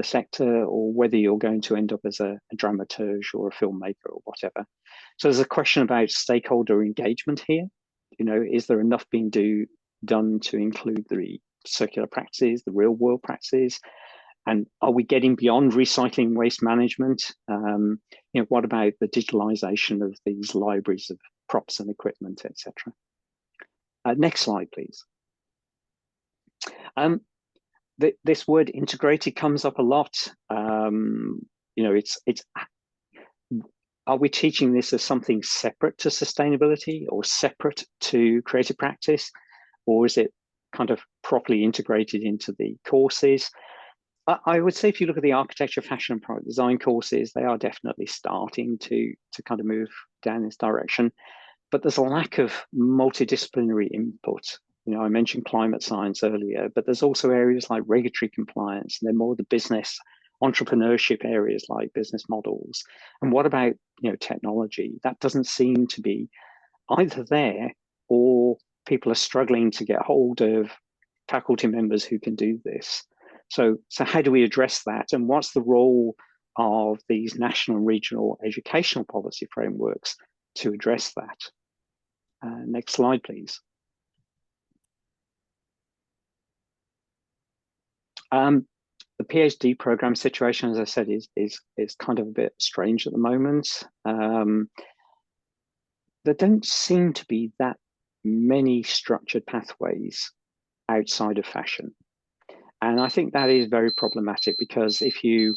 sector, or whether you're going to end up as a dramaturge or a filmmaker or whatever. So there's a question about stakeholder engagement here. Is there enough being done to include the circular practices, the real world practices? And are we getting beyond recycling waste management? What about the digitalization of these libraries of props and equipment, etc.? Next slide, please. This word integrated comes up a lot. are we teaching this as something separate to sustainability or separate to creative practice, or is it kind of properly integrated into the courses? I would say if you look at the architecture, fashion, and product design courses, they are definitely starting to kind of move down this direction. But there's a lack of multidisciplinary input. You know, I mentioned climate science earlier, but there's also areas like regulatory compliance, and they're more the business entrepreneurship areas like business models. And what about, you know, technology? That doesn't seem to be either there, or people are struggling to get hold of faculty members who can do this. So how do we address that? And what's the role of these national and regional educational policy frameworks to address that? Next slide, please. The PhD program situation, as I said, is kind of a bit strange at the moment. There don't seem to be that many structured pathways outside of fashion. And I think that is very problematic, because if you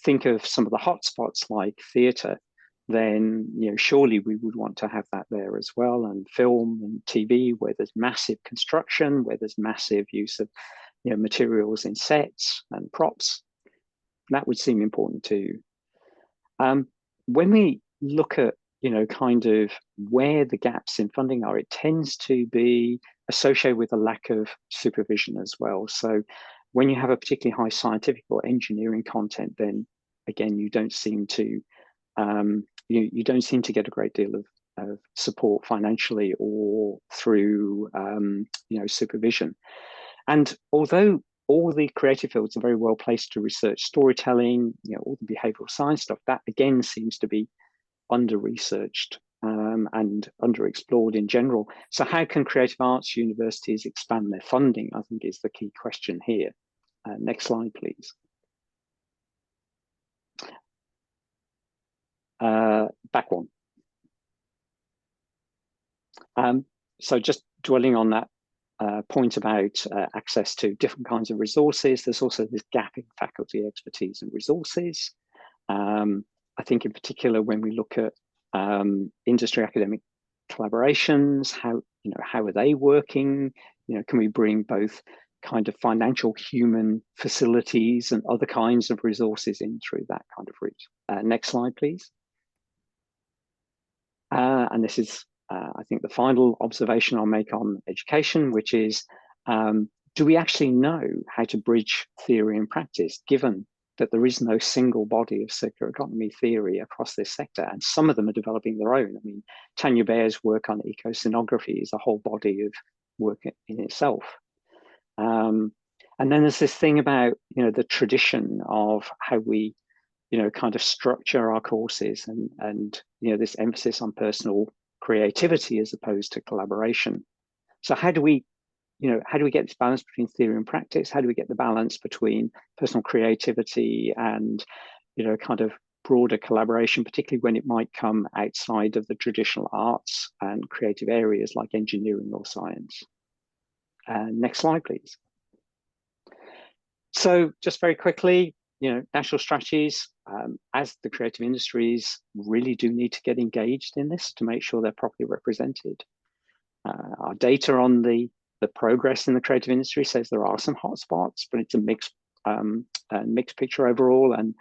think of some of the hotspots like theatre, then, you know, surely we would want to have that there as well, and film and TV, where there's massive construction, where there's massive use of, you know, materials in sets and props. That would seem important too. When we look at, you know, kind of where the gaps in funding are, it tends to be associated with a lack of supervision as well. So when you have a particularly high scientific or engineering content, then again, you don't seem to you don't seem to get a great deal of support financially or through you know, supervision. And although all the creative fields are very well placed to research storytelling, you know, all the behavioral science stuff, that again seems to be under-researched and underexplored in general. So how can creative arts universities expand their funding, I think, is the key question here. Next slide, please. Back one. So just dwelling on that point about access to different kinds of resources, there's also this gap in faculty expertise and resources. I think in particular, when we look at industry academic collaborations, how are they working? You know, can we bring both kind of financial, human facilities and other kinds of resources in through that kind of route? Next slide, please. And this is, I think, the final observation I'll make on education, which is, do we actually know how to bridge theory and practice, given that there is no single body of circular economy theory across this sector, and some of them are developing their own. I mean, Tanya Baer's work on eco-scenography is a whole body of work in itself. And then there's this thing about, you know, the tradition of how we, you know, kind of structure our courses, and you know, this emphasis on personal creativity as opposed to collaboration. So how do we, you know, how do we get this balance between theory and practice? How do we get the balance between personal creativity and, you know, kind of broader collaboration, particularly when it might come outside of the traditional arts and creative areas like engineering or science? Next slide, please. So just very quickly, you know, national strategies, as the creative industries really do need to get engaged in this to make sure they're properly represented. Our data on the progress in the creative industry says there are some hotspots, but it's a mixed picture overall. And,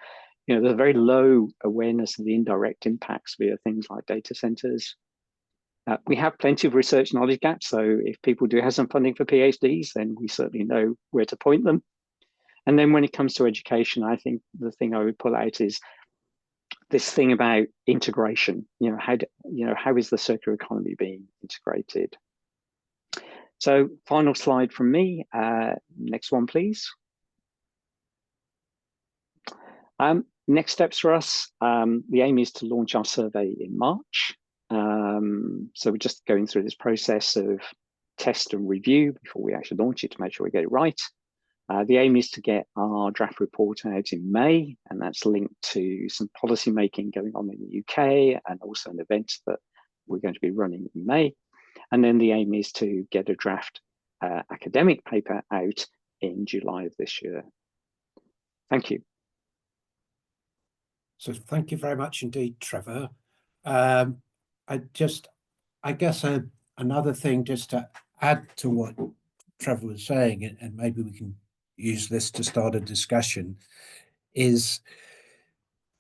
you know, there's a very low awareness of the indirect impacts via things like data centers. We have plenty of research knowledge gaps. So if people do have some funding for PhDs, then we certainly know where to point them. And then when it comes to education, I think the thing I would pull out is this thing about integration. You know, how is the circular economy being integrated? So final slide from me. Next one, please. Next steps for us. The aim is to launch our survey in March. So we're just going through this process of test and review before we actually launch it to make sure we get it right. The aim is to get our draft report out in May, and that's linked to some policy making going on in the UK and also an event that we're going to be running in May. And then the aim is to get a draft academic paper out in July of this year. Thank you. So thank you very much indeed, Trevor. I guess another thing just to add to what Trevor was saying, and maybe we can use this to start a discussion, is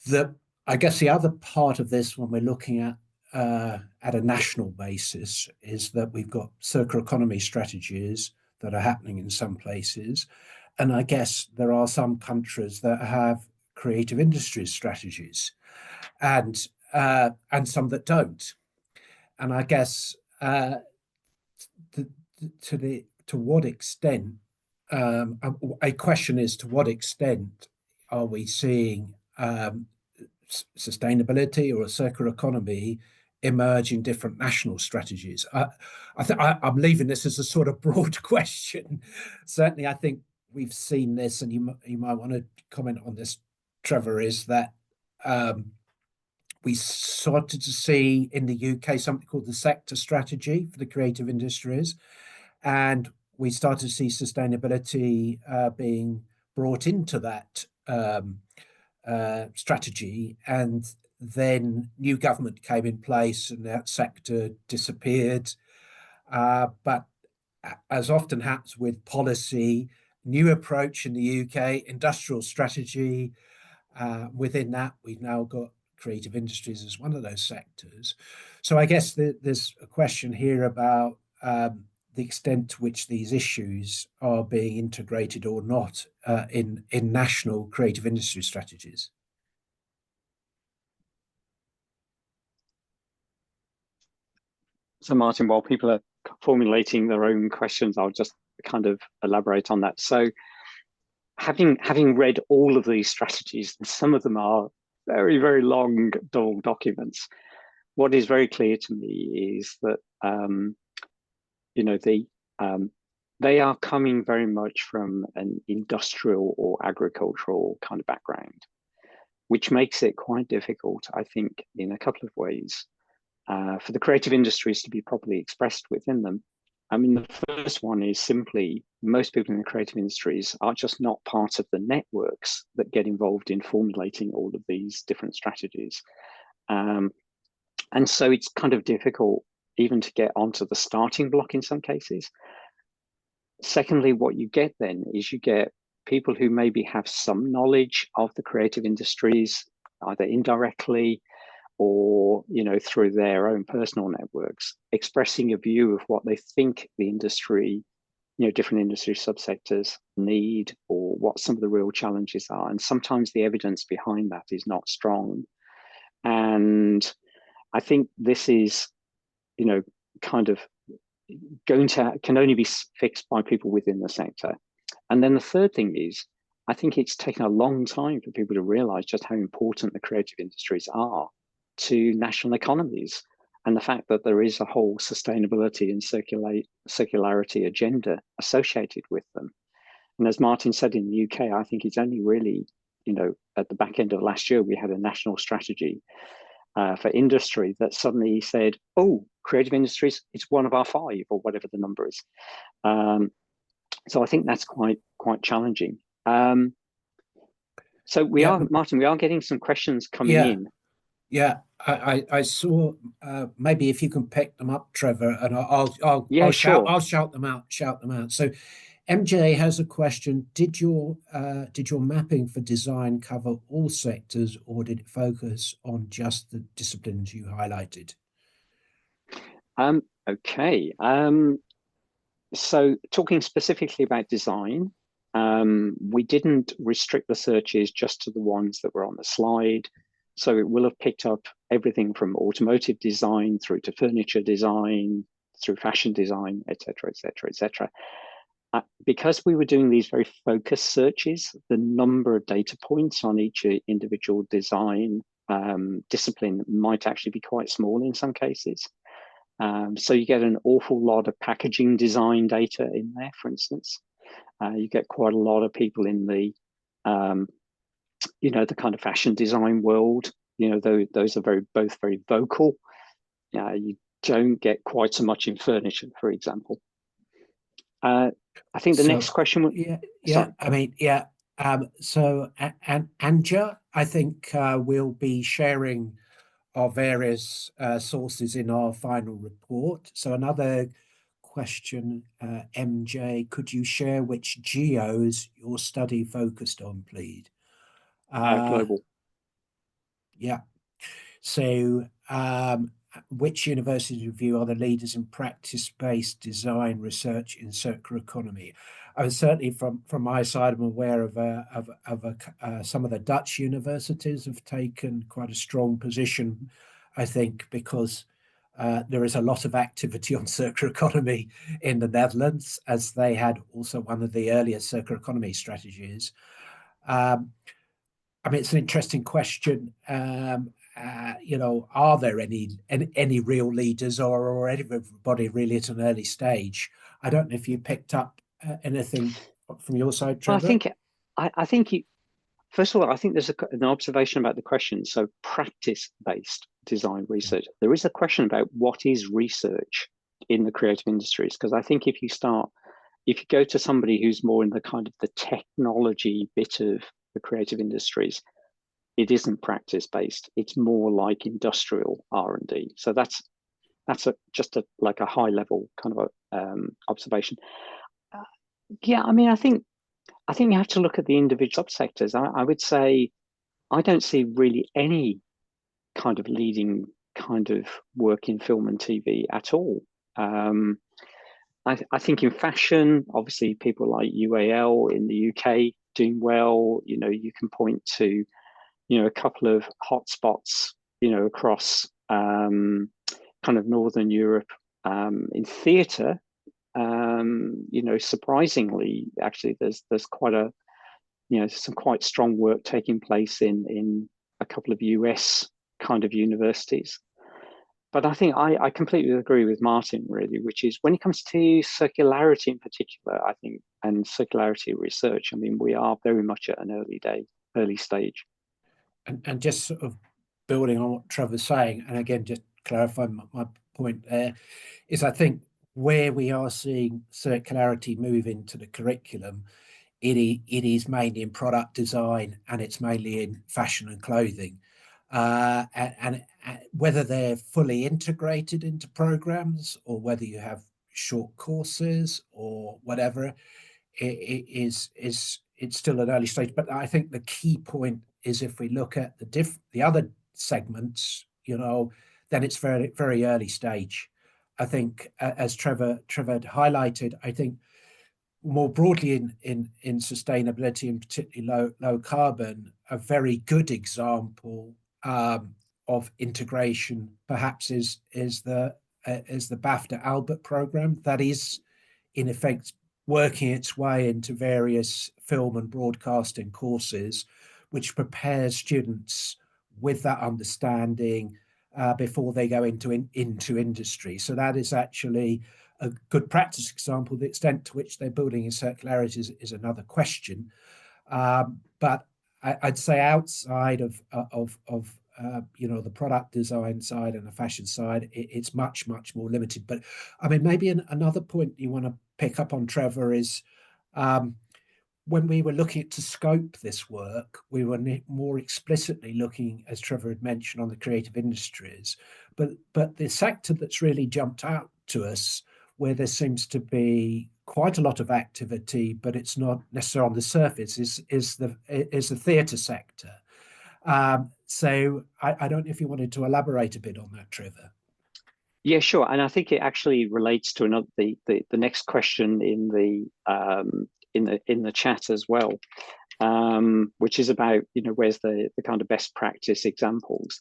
that I guess the other part of this when we're looking at a national basis is that we've got circular economy strategies that are happening in some places. And I guess there are some countries that have creative industries strategies and some that don't. And I guess to what extent, a question is to what extent are we seeing sustainability or a circular economy emerge in different national strategies? I'm leaving this as a sort of broad question. Certainly, I think we've seen this, and you might want to comment on this, Trevor, is that we started to see in the UK something called the sector strategy for the creative industries, and we started to see sustainability being brought into that strategy, and then new government came in place and that sector disappeared. But as often happens with policy, new approach in the UK, industrial strategy. Within that, we've now got creative industries as one of those sectors. So I guess there's a question here about the extent to which these issues are being integrated or not in national creative industry strategies. So Martin, while people are formulating their own questions, I'll just kind of elaborate on that. So having read all of these strategies, and some of them are very, very long, dull documents, what is very clear to me is that they are coming very much from an industrial or agricultural kind of background, which makes it quite difficult, I think, in a couple of ways, for the creative industries to be properly expressed within them. I mean, the first one is simply most people in the creative industries are just not part of the networks that get involved in formulating all of these different strategies. And so it's kind of difficult even to get onto the starting block in some cases. Secondly, what you get then is you get people who maybe have some knowledge of the creative industries, either indirectly or through their own personal networks, expressing a view of what they think the industry, different industry subsectors need, or what some of the real challenges are. And sometimes the evidence behind that is not strong. And I think this is, kind of can only be fixed by people within the sector. And then the third thing is, I think it's taken a long time for people to realize just how important the creative industries are to national economies, and the fact that there is a whole sustainability and circularity agenda associated with them. And as Martin said, in the UK, I think it's only really, at the back end of last year, we had a national strategy for industry that suddenly said, oh, creative industries, it's one of our 5, or whatever the number is. So I think that's quite challenging. So Martin, we are getting some questions coming in. Yeah, I saw. Maybe if you can pick them up, Trevor, and I'll shout them out. So, MJ has a question. Did your mapping for design cover all sectors, or did it focus on just the disciplines you highlighted? Okay. So talking specifically about design, we didn't restrict the searches just to the ones that were on the slide. So it will have picked up everything from automotive design through to furniture design, through fashion design, etc., etc., etc. Because we were doing these very focused searches, the number of data points on each individual design discipline might actually be quite small in some cases. So you get an awful lot of packaging design data in there, for instance. You get quite a lot of people in the the kind of fashion design world. Those are both very vocal. You don't get quite so much in furniture, for example. I think the next question. So Anja, I think we'll be sharing our various sources in our final report. So another question, MJ, could you share which geos your study focused on, please? Global. Yeah. So which university review are the leaders in practice-based design research in circular economy? I mean, certainly from my side, I'm aware of some of the Dutch universities have taken quite a strong position, I think, because there is a lot of activity on circular economy in the Netherlands, as they had also one of the earlier circular economy strategies. I mean, it's an interesting question. You know, are there any real leaders or everybody really at an early stage? I don't know if you picked up anything from your side, Trevor. Well, I think first of all, I think there's an observation about the question. So practice-based design research. There is a question about what is research in the creative industries, because I think if you go to somebody who's more in the kind of the technology bit of the creative industries, it isn't practice-based. It's more like industrial R&D. So that's just like a high level kind of observation. Yeah, I mean, I think you have to look at the individual subsectors. I would say I don't see really any kind of leading kind of work in film and TV at all. I think in fashion, obviously people like UAL in the UK doing well. You know, you can point to, you know, a couple of hotspots, you know, across kind of Northern Europe. In theatre, you know, surprisingly, actually, there's quite a, you know, some quite strong work taking place in a couple of US kind of universities. But I think I completely agree with Martin, really, which is when it comes to circularity in particular, I think, and circularity research, I mean, we are very much at an early stage. And just sort of building on what Trevor's saying, and again, just clarifying my point there, is I think where we are seeing circularity move into the curriculum, it is mainly in product design and it's mainly in fashion and clothing. And whether they're fully integrated into programs or whether you have short courses or whatever, it's still an early stage. But I think the key point is if we look at the other segments, you know, then it's very, very early stage. I think, as Trevor had highlighted, I think more broadly in sustainability and particularly low carbon, a very good example of integration perhaps is the BAFTA Albert program that is in effect working its way into various film and broadcasting courses, which prepares students with that understanding before they go into industry. So that is actually a good practice example. The extent to which they're building in circularity is another question. But I'd say outside of you know, the product design side and the fashion side, it's much more limited. But I mean, maybe another point you want to pick up on, Trevor, is when we were looking to scope this work, we were more explicitly looking, as Trevor had mentioned, on the creative industries. But the sector that's really jumped out to us, where there seems to be quite a lot of activity, but it's not necessarily on the surface, is the theatre sector. So I don't know if you wanted to elaborate a bit on that, Trevor. Yeah, sure. And I think it actually relates to another the next question in the chat as well, which is about, you know, where's the kind of best practice examples.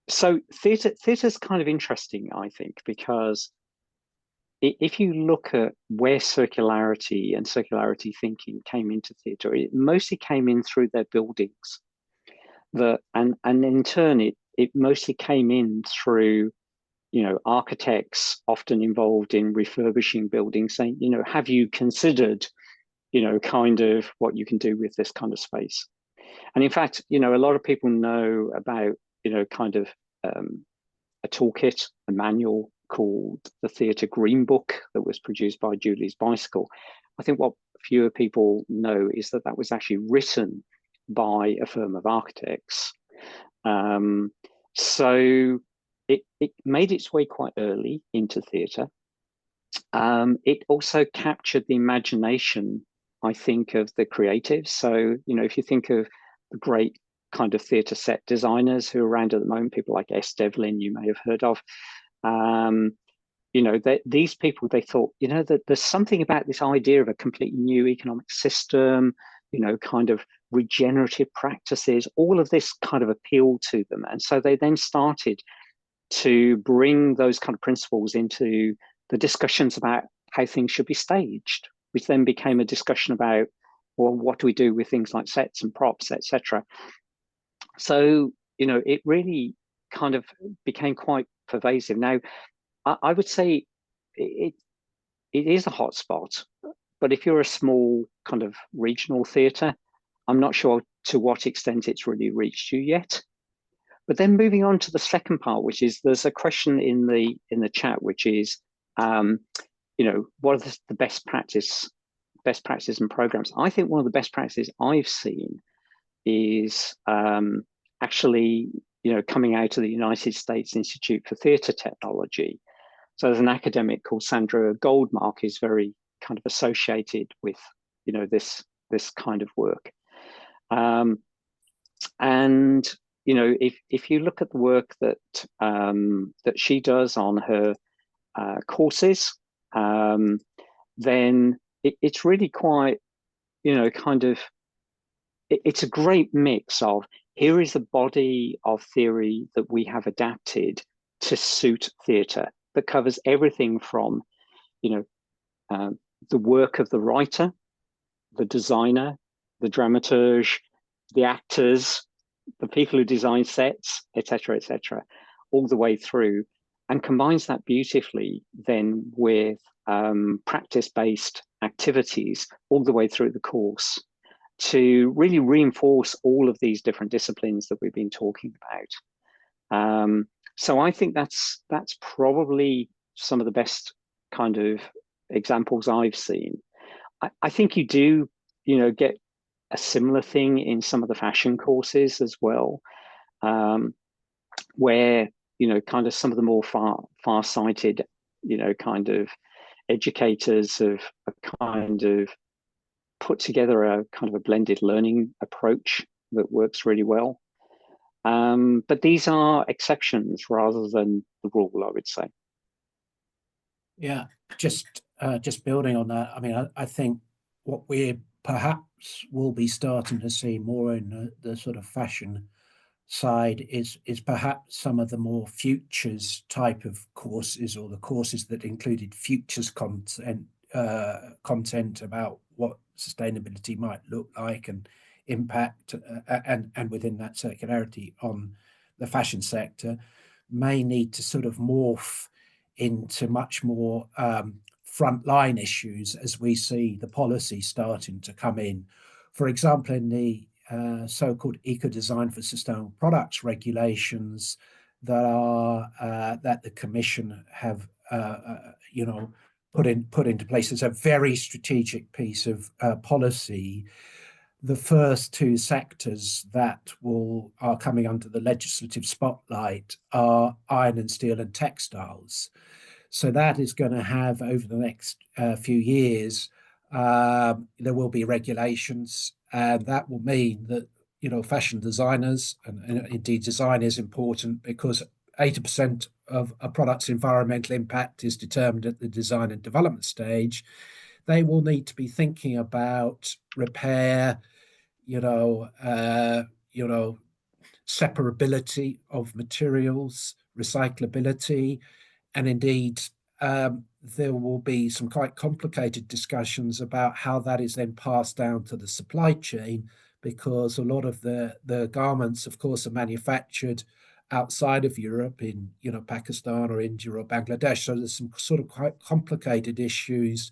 So theatre's kind of interesting, I think, because if you look at where circularity and circularity thinking came into theatre, it mostly came in through their buildings. And in turn, it mostly came in through, you know, architects often involved in refurbishing buildings saying, you know, have you considered, you know, kind of what you can do with this kind of space? And in fact, you know, a lot of people know about, you know, kind of a toolkit, a manual called the Theatre Green Book that was produced by Julie's Bicycle. I think what fewer people know is that was actually written by a firm of architects. So it made its way quite early into theatre. It also captured the imagination, I think, of the creatives. So, you know, if you think of the great kind of theatre set designers who are around at the moment, people like S. Devlin, you may have heard of, you know, these people, they thought, you know, that there's something about this idea of a completely new economic system, you know, kind of regenerative practices, all of this kind of appealed to them. And so they then started to bring those kind of principles into the discussions about how things should be staged, which then became a discussion about, well, what do we do with things like sets and props, etc. So, you know, it really kind of became quite pervasive. Now, I would say it is a hotspot, but if you're a small kind of regional theatre, I'm not sure to what extent it's really reached you yet. But then moving on to the second part, which is there's a question in the chat, which is, you know, what are the best practices and programs? I think one of the best practices I've seen is actually, you know, coming out of the United States Institute for Theatre Technology. So there's an academic called Sandra Goldmark who's very kind of associated with, you know, this kind of work. And you know, if you look at the work that that she does on her courses, then it's really quite, you know, kind of, it's a great mix of, here is the body of theory that we have adapted to suit theatre, that covers everything from, you know, the work of the writer, the designer, the dramaturge, the actors, the people who design sets, etc., all the way through, and combines that beautifully then with practice-based activities all the way through the course to really reinforce all of these different disciplines that we've been talking about. So I think that's probably some of the best kind of examples I've seen. I think you do, you know, get a similar thing in some of the fashion courses as well, where, you know, kind of some of the more far-sighted, you know, kind of educators have kind of put together a kind of a blended learning approach that works really well. But these are exceptions rather than the rule, I would say. Yeah, just building on that, I mean, I think what we perhaps will be starting to see more in the sort of fashion side is perhaps some of the more futures type of courses, or the courses that included futures content about what sustainability might look like and impact, and within that circularity on the fashion sector, may need to sort of morph into much more frontline issues as we see the policy starting to come in. For example, in the so-called eco-design for sustainable products regulations that are that the Commission have you know, put into place as a very strategic piece of policy. The first two sectors that are coming under the legislative spotlight are iron and steel and textiles. So that is going to have, over the next few years, there will be regulations, and that will mean that, you know, fashion designers, and indeed design is important because 80% of a product's environmental impact is determined at the design and development stage. They will need to be thinking about repair, you know, separability of materials, recyclability, and indeed there will be some quite complicated discussions about how that is then passed down to the supply chain, because a lot of the garments, of course, are manufactured outside of Europe, in, you know, Pakistan or India or Bangladesh. So there's some sort of quite complicated issues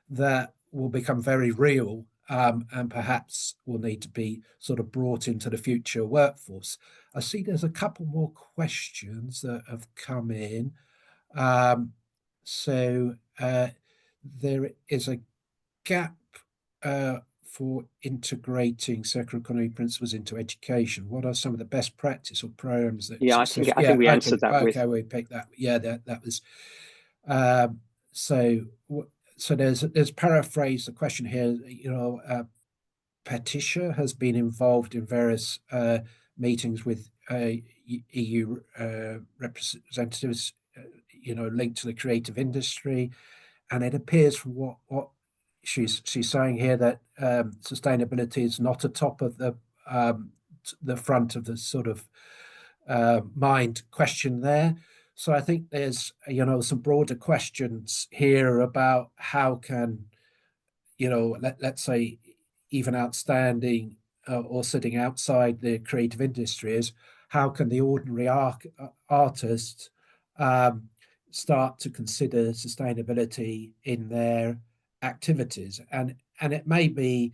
that will become very real, and perhaps will need to be sort of brought into the future workforce. I see there's a couple more questions that have come in. So there is a gap for integrating circular economy principles into education? What are some of the best practice or programs that? Yeah, I think we answered that with. Okay, we picked that. Yeah, that was. So there's paraphrase the question here. Patricia has been involved in various meetings with EU representatives, linked to the creative industry, and it appears from what she's saying here that sustainability is not atop of the front of the sort of mind question there. So I think there's some broader questions here about how can let's say even outstanding or sitting outside the creative industry is how can the ordinary artist start to consider sustainability in their activities, and it may be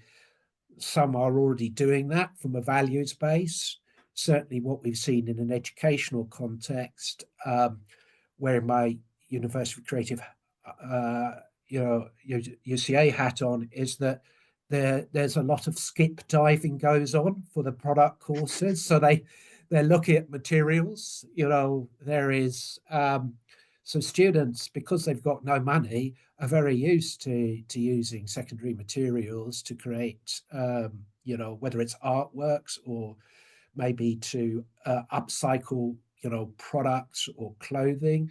some are already doing that from a values base. Certainly what we've seen in an educational context, where my University of Creative UCA hat on, is that there's a lot of skip diving goes on for the product courses. So they're looking at materials. There is so students, because they've got no money, are very used to using secondary materials to create whether it's artworks or maybe to upcycle products or clothing.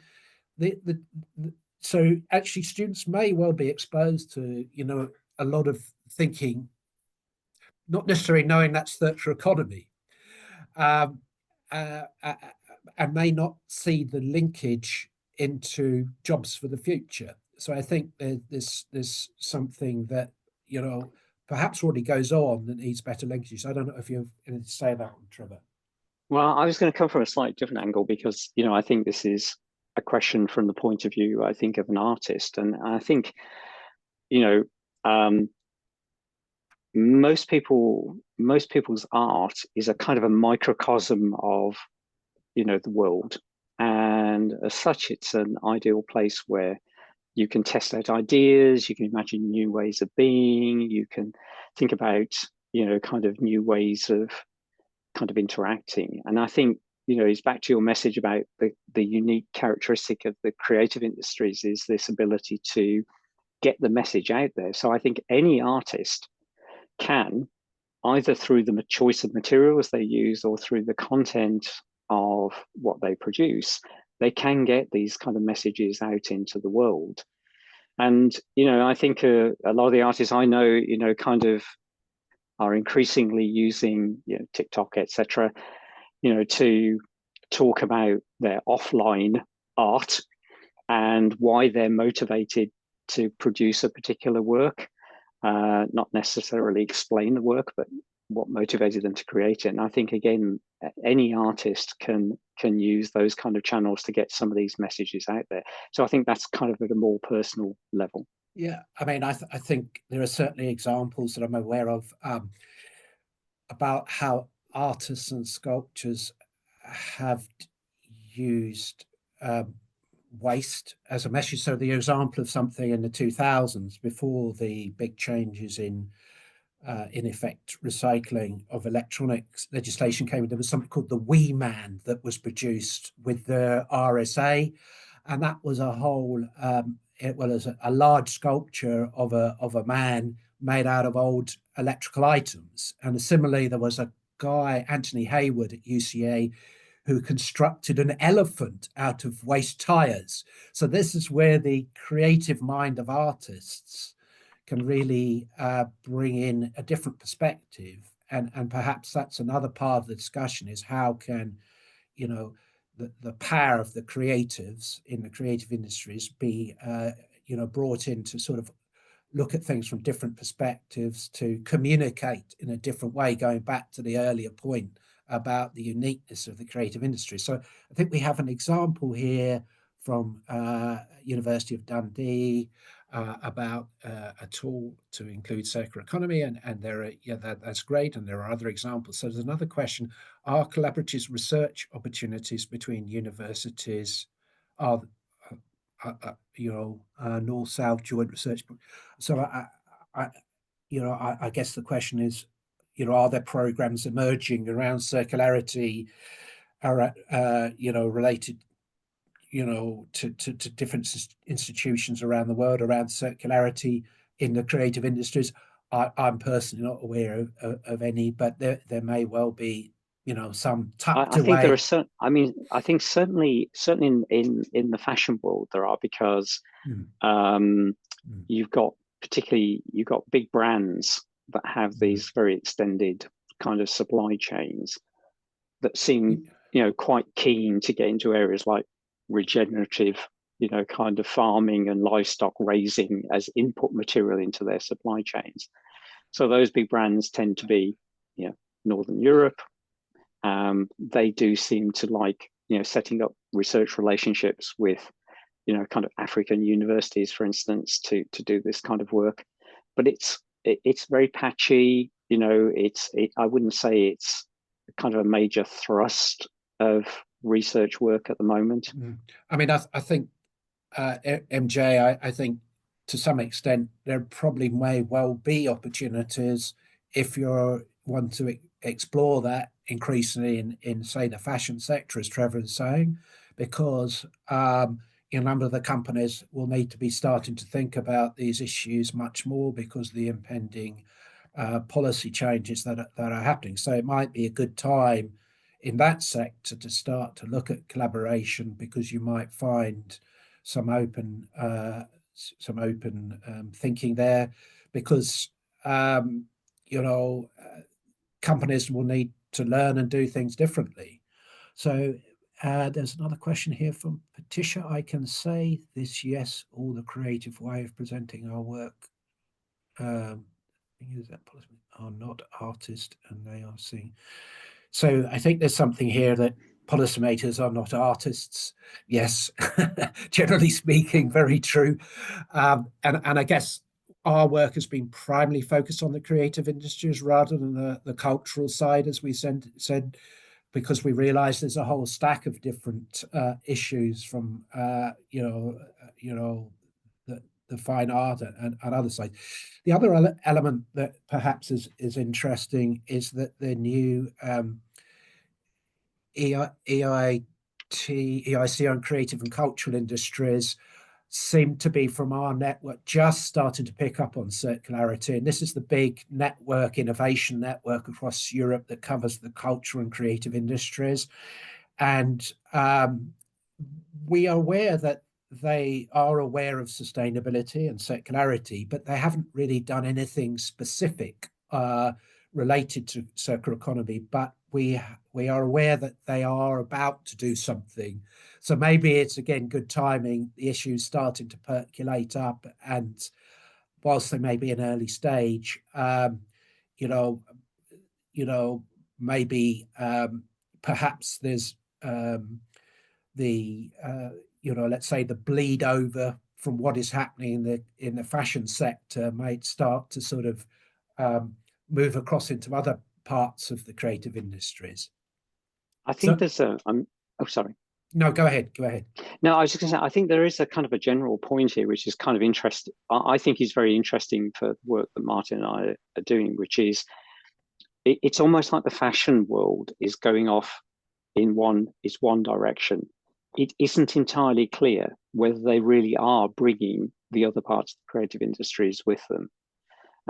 So actually students may well be exposed to a lot of thinking, not necessarily knowing that's circular economy, and may not see the linkage into jobs for the future. So I think there's something that perhaps already goes on that needs better linkages. I don't know if you have anything to say about that, Trevor. Well, I was going to come from a slightly different angle, because I think this is a question from the point of view, I think, of an artist, and I think most people's art is a kind of a microcosm of the world, and as such it's an ideal place where you can test out ideas, you can imagine new ways of being, you can think about kind of new ways of kind of interacting. And I think it's back to your message about the unique characteristic of the creative industries is this ability to get the message out there. So I think any artist can, either through the choice of materials they use or through the content of what they produce, they can get these kind of messages out into the world. And I think a lot of the artists I know kind of are increasingly using TikTok, etc., to talk about their offline art and why they're motivated to produce a particular work, not necessarily explain the work, but what motivated them to create it. And I think, again, any artist can use those kind of channels to get some of these messages out there. So I think that's kind of at a more personal level. Yeah, I mean, I think there are certainly examples that I'm aware of about how artists and sculptors have used waste as a message. So the example of something in the 2000s, before the big changes in effect recycling of electronics legislation came in, there was something called the Wee Man that was produced with the RSA, and that was a whole it was a large sculpture of a man made out of old electrical items. And similarly, there was a guy, Anthony Hayward at UCA, who constructed an elephant out of waste tires. So this is where the creative mind of artists can really bring in a different perspective. And perhaps that's another part of the discussion, is how can, the power of the creatives in the creative industries be, brought in to sort of look at things from different perspectives, to communicate in a different way, going back to the earlier point about the uniqueness of the creative industry. So I think we have an example here from University of Dundee about a tool to include circular economy, and there are, that's great, and there are other examples. So there's another question: are collaborative research opportunities between universities, north-south joint research? So I guess the question is, are there programs emerging around circularity, related, to different institutions around the world around circularity in the creative industries? I'm personally not aware of any, but there may well be, some tucked I think there away. are certain. I mean, I think certainly in the fashion world there are, because Mm. you've got big brands that have these very extended kind of supply chains that seem quite keen to get into areas like regenerative, kind of farming and livestock raising as input material into their supply chains. So those big brands tend to be, Northern Europe. They do seem to like, setting up research relationships with, kind of African universities, for instance, to do this kind of work. But it's very patchy. I wouldn't say it's kind of a major thrust of research work at the moment. I mean, I think, MJ, I think to some extent there probably may well be opportunities if you want to explore that increasingly in say the fashion sector, as Trevor is saying, because a number of the companies will need to be starting to think about these issues much more because of the impending policy changes that are happening. So it might be a good time in that sector to start to look at collaboration, because you might find some open thinking there, because companies will need to learn and do things differently. So there's another question here from Patricia. I can say this, yes, all the creative way of presenting our work. Is that are not artists and they are seeing. So I think there's something here that policymakers are not artists. Yes, generally speaking, very true. And I guess our work has been primarily focused on the creative industries rather than the cultural side, as we said, because we realize there's a whole stack of different issues from, the fine art and other sides. The other element that perhaps is interesting is that the new EIC on creative and cultural industries seem to be, from our network, just starting to pick up on circularity. And this is the big innovation network across Europe that covers the cultural and creative industries. And we are aware that they are aware of sustainability and circularity, but they haven't really done anything specific related to circular economy. But we are aware that they are about to do something. So maybe it's, again, good timing. The issue's starting to percolate up, and whilst they may be an early stage, maybe perhaps there's let's say the bleed over from what is happening in the fashion sector might start to sort of move across into other parts of the creative industries. I think there's oh, sorry. No, go ahead. No, I was just going to say, I think there is a kind of a general point here, which is kind of interesting. I think is very interesting for the work that Martin and I are doing, which is it's almost like the fashion world is going off in one direction. It isn't entirely clear whether they really are bringing the other parts of the creative industries with them.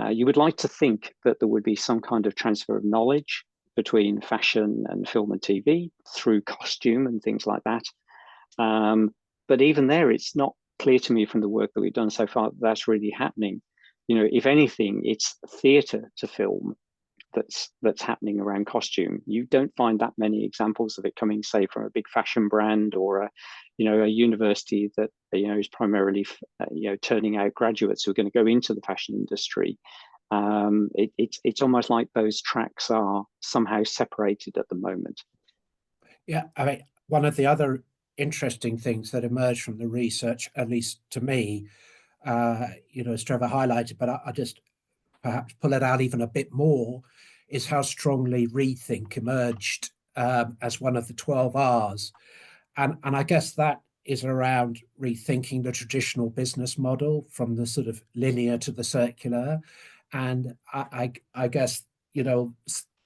You would like to think that there would be some kind of transfer of knowledge between fashion and film and TV through costume and things like that. But even there, it's not clear to me from the work that we've done so far that that's really happening. If anything, it's theatre to film that's happening around costume. You don't find that many examples of it coming, say, from a big fashion brand or a university that is primarily turning out graduates who are going to go into the fashion industry. It's almost like those tracks are somehow separated at the moment. Yeah, I mean, one of the other interesting things that emerged from the research, at least to me, as Trevor highlighted, but I just perhaps pull it out even a bit more, is how strongly rethink emerged as one of the 12 R's. And I guess that is around rethinking the traditional business model from the sort of linear to the circular, And I guess, you know,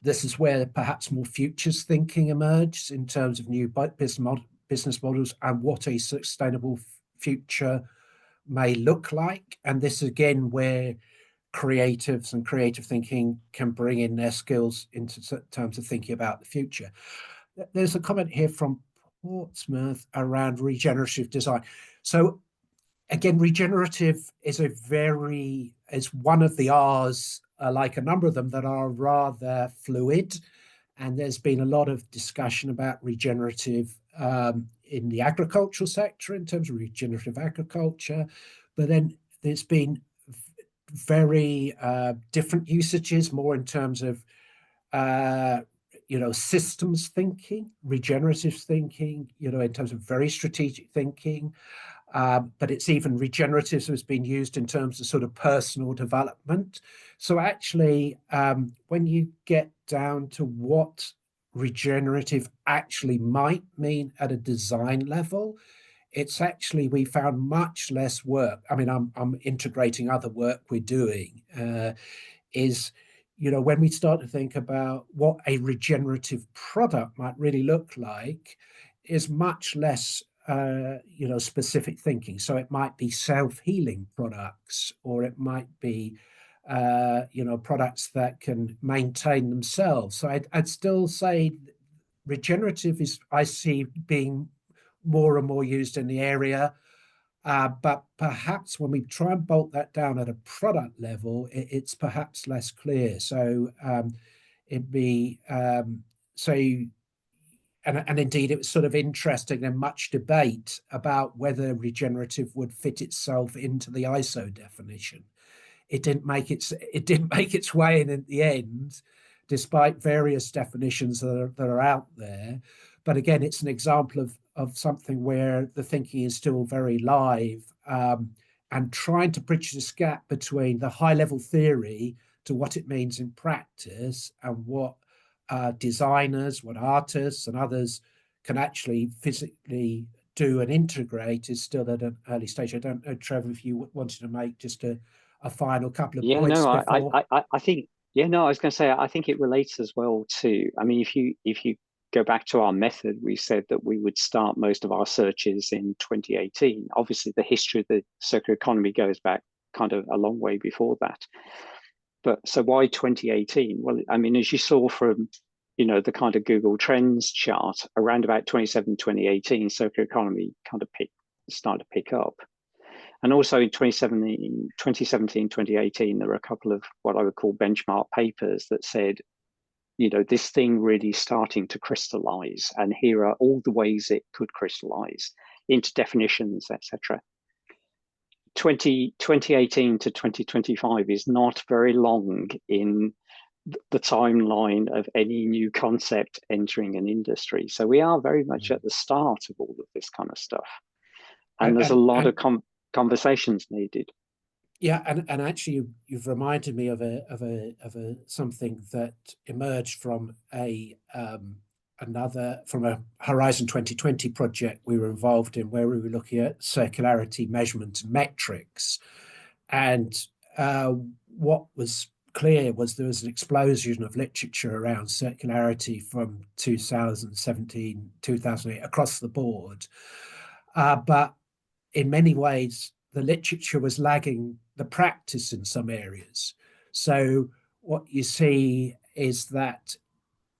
this is where perhaps more futures thinking emerges in terms of new business models and what a sustainable future may look like. And this again where creatives and creative thinking can bring in their skills into terms of thinking about the future. There's a comment here from Portsmouth around regenerative design. So again, regenerative is one of the R's, like a number of them, that are rather fluid. And there's been a lot of discussion about regenerative in the agricultural sector in terms of regenerative agriculture. But then there's been very different usages, more in terms of systems thinking, regenerative thinking, in terms of very strategic thinking. But it's even regenerative has been used in terms of sort of personal development. So actually, when you get down to what regenerative actually might mean at a design level, it's actually, we found much less work. I mean, I'm integrating other work we're doing, when we start to think about what a regenerative product might really look like, is much less specific thinking. So it might be self-healing products, or it might be products that can maintain themselves. So I'd still say regenerative I see being more and more used in the area, but perhaps when we try and bolt that down at a product level, it's perhaps less clear. So it'd be and indeed, it was sort of interesting and much debate about whether regenerative would fit itself into the ISO definition. It didn't make its way in at the end, despite various definitions that are out there. But again, it's an example of something where the thinking is still very live, and trying to bridge this gap between the high-level theory to what it means in practice, and what designers, what artists and others can actually physically do and integrate, is still at an early stage. I don't know, Trevor, if you wanted to make just a final couple of points before. I think, I was going to say, I think it relates as well to, I mean, if you go back to our method, we said that we would start most of our searches in 2018. Obviously, the history of the circular economy goes back kind of a long way before that. But so why 2018? Well, I mean, as you saw from, the kind of Google Trends chart, around about 2018, circular economy kind of started to pick up. And also in 2017, 2018, there were a couple of what I would call benchmark papers that said, this thing really starting to crystallize, and here are all the ways it could crystallize into definitions, etc. 2018 to 2025 is not very long in the timeline of any new concept entering an industry. So we are very much at the start of all of this kind of stuff. And there's a lot of conversations needed. Yeah, and actually, you've reminded me of something that emerged from a Horizon 2020 project we were involved in, where we were looking at circularity measurement and metrics. And what was clear was there was an explosion of literature around circularity from 2017, 2008 across the board. But in many ways, the literature was lagging the practice in some areas. So what you see is that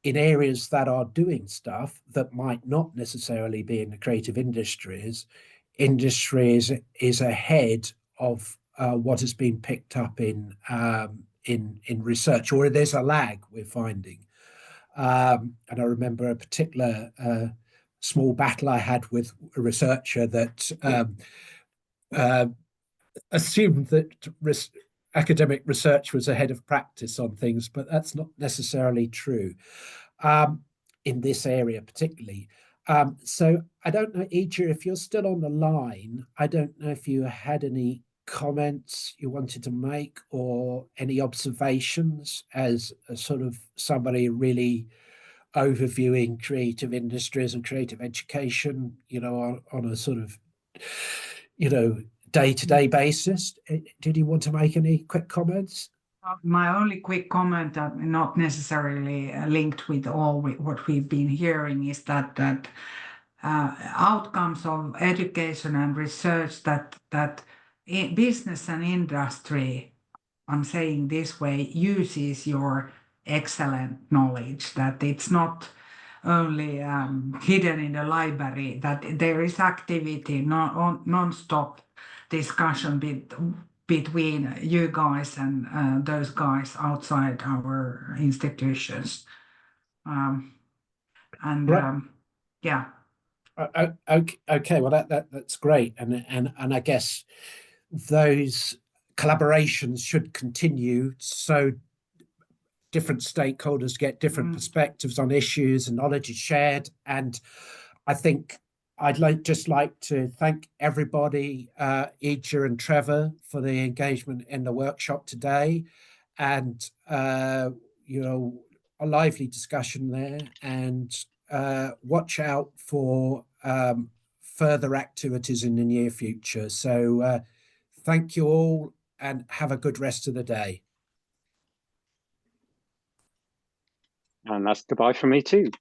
in areas that are doing stuff that might not necessarily be in the creative industries is ahead of what has been picked up in research, or there's a lag we're finding. And I remember a particular small battle I had with a researcher that assumed that academic research was ahead of practice on things, but that's not necessarily true in this area particularly. So I don't know, Ija, if you're still on the line, I don't know if you had any comments you wanted to make, or any observations as a sort of somebody really overviewing creative industries and creative education, on a sort of, day-to-day basis. Did you want to make any quick comments? My only quick comment, not necessarily linked with what we've been hearing, is that outcomes of education and research that business and industry, I'm saying this way, uses your excellent knowledge, that it's not only hidden in the library, that there is activity, non-stop discussion between you guys and those guys outside our institutions. Right. Yeah. Okay, well that's great, and I guess those collaborations should continue so different stakeholders get different perspectives on issues and knowledge is shared. And I think I'd just like to thank everybody, Ija and Trevor, for the engagement in the workshop today, and you know, a lively discussion there. And watch out for further activities in the near future. So thank you all, and have a good rest of the day. And that's goodbye from me too.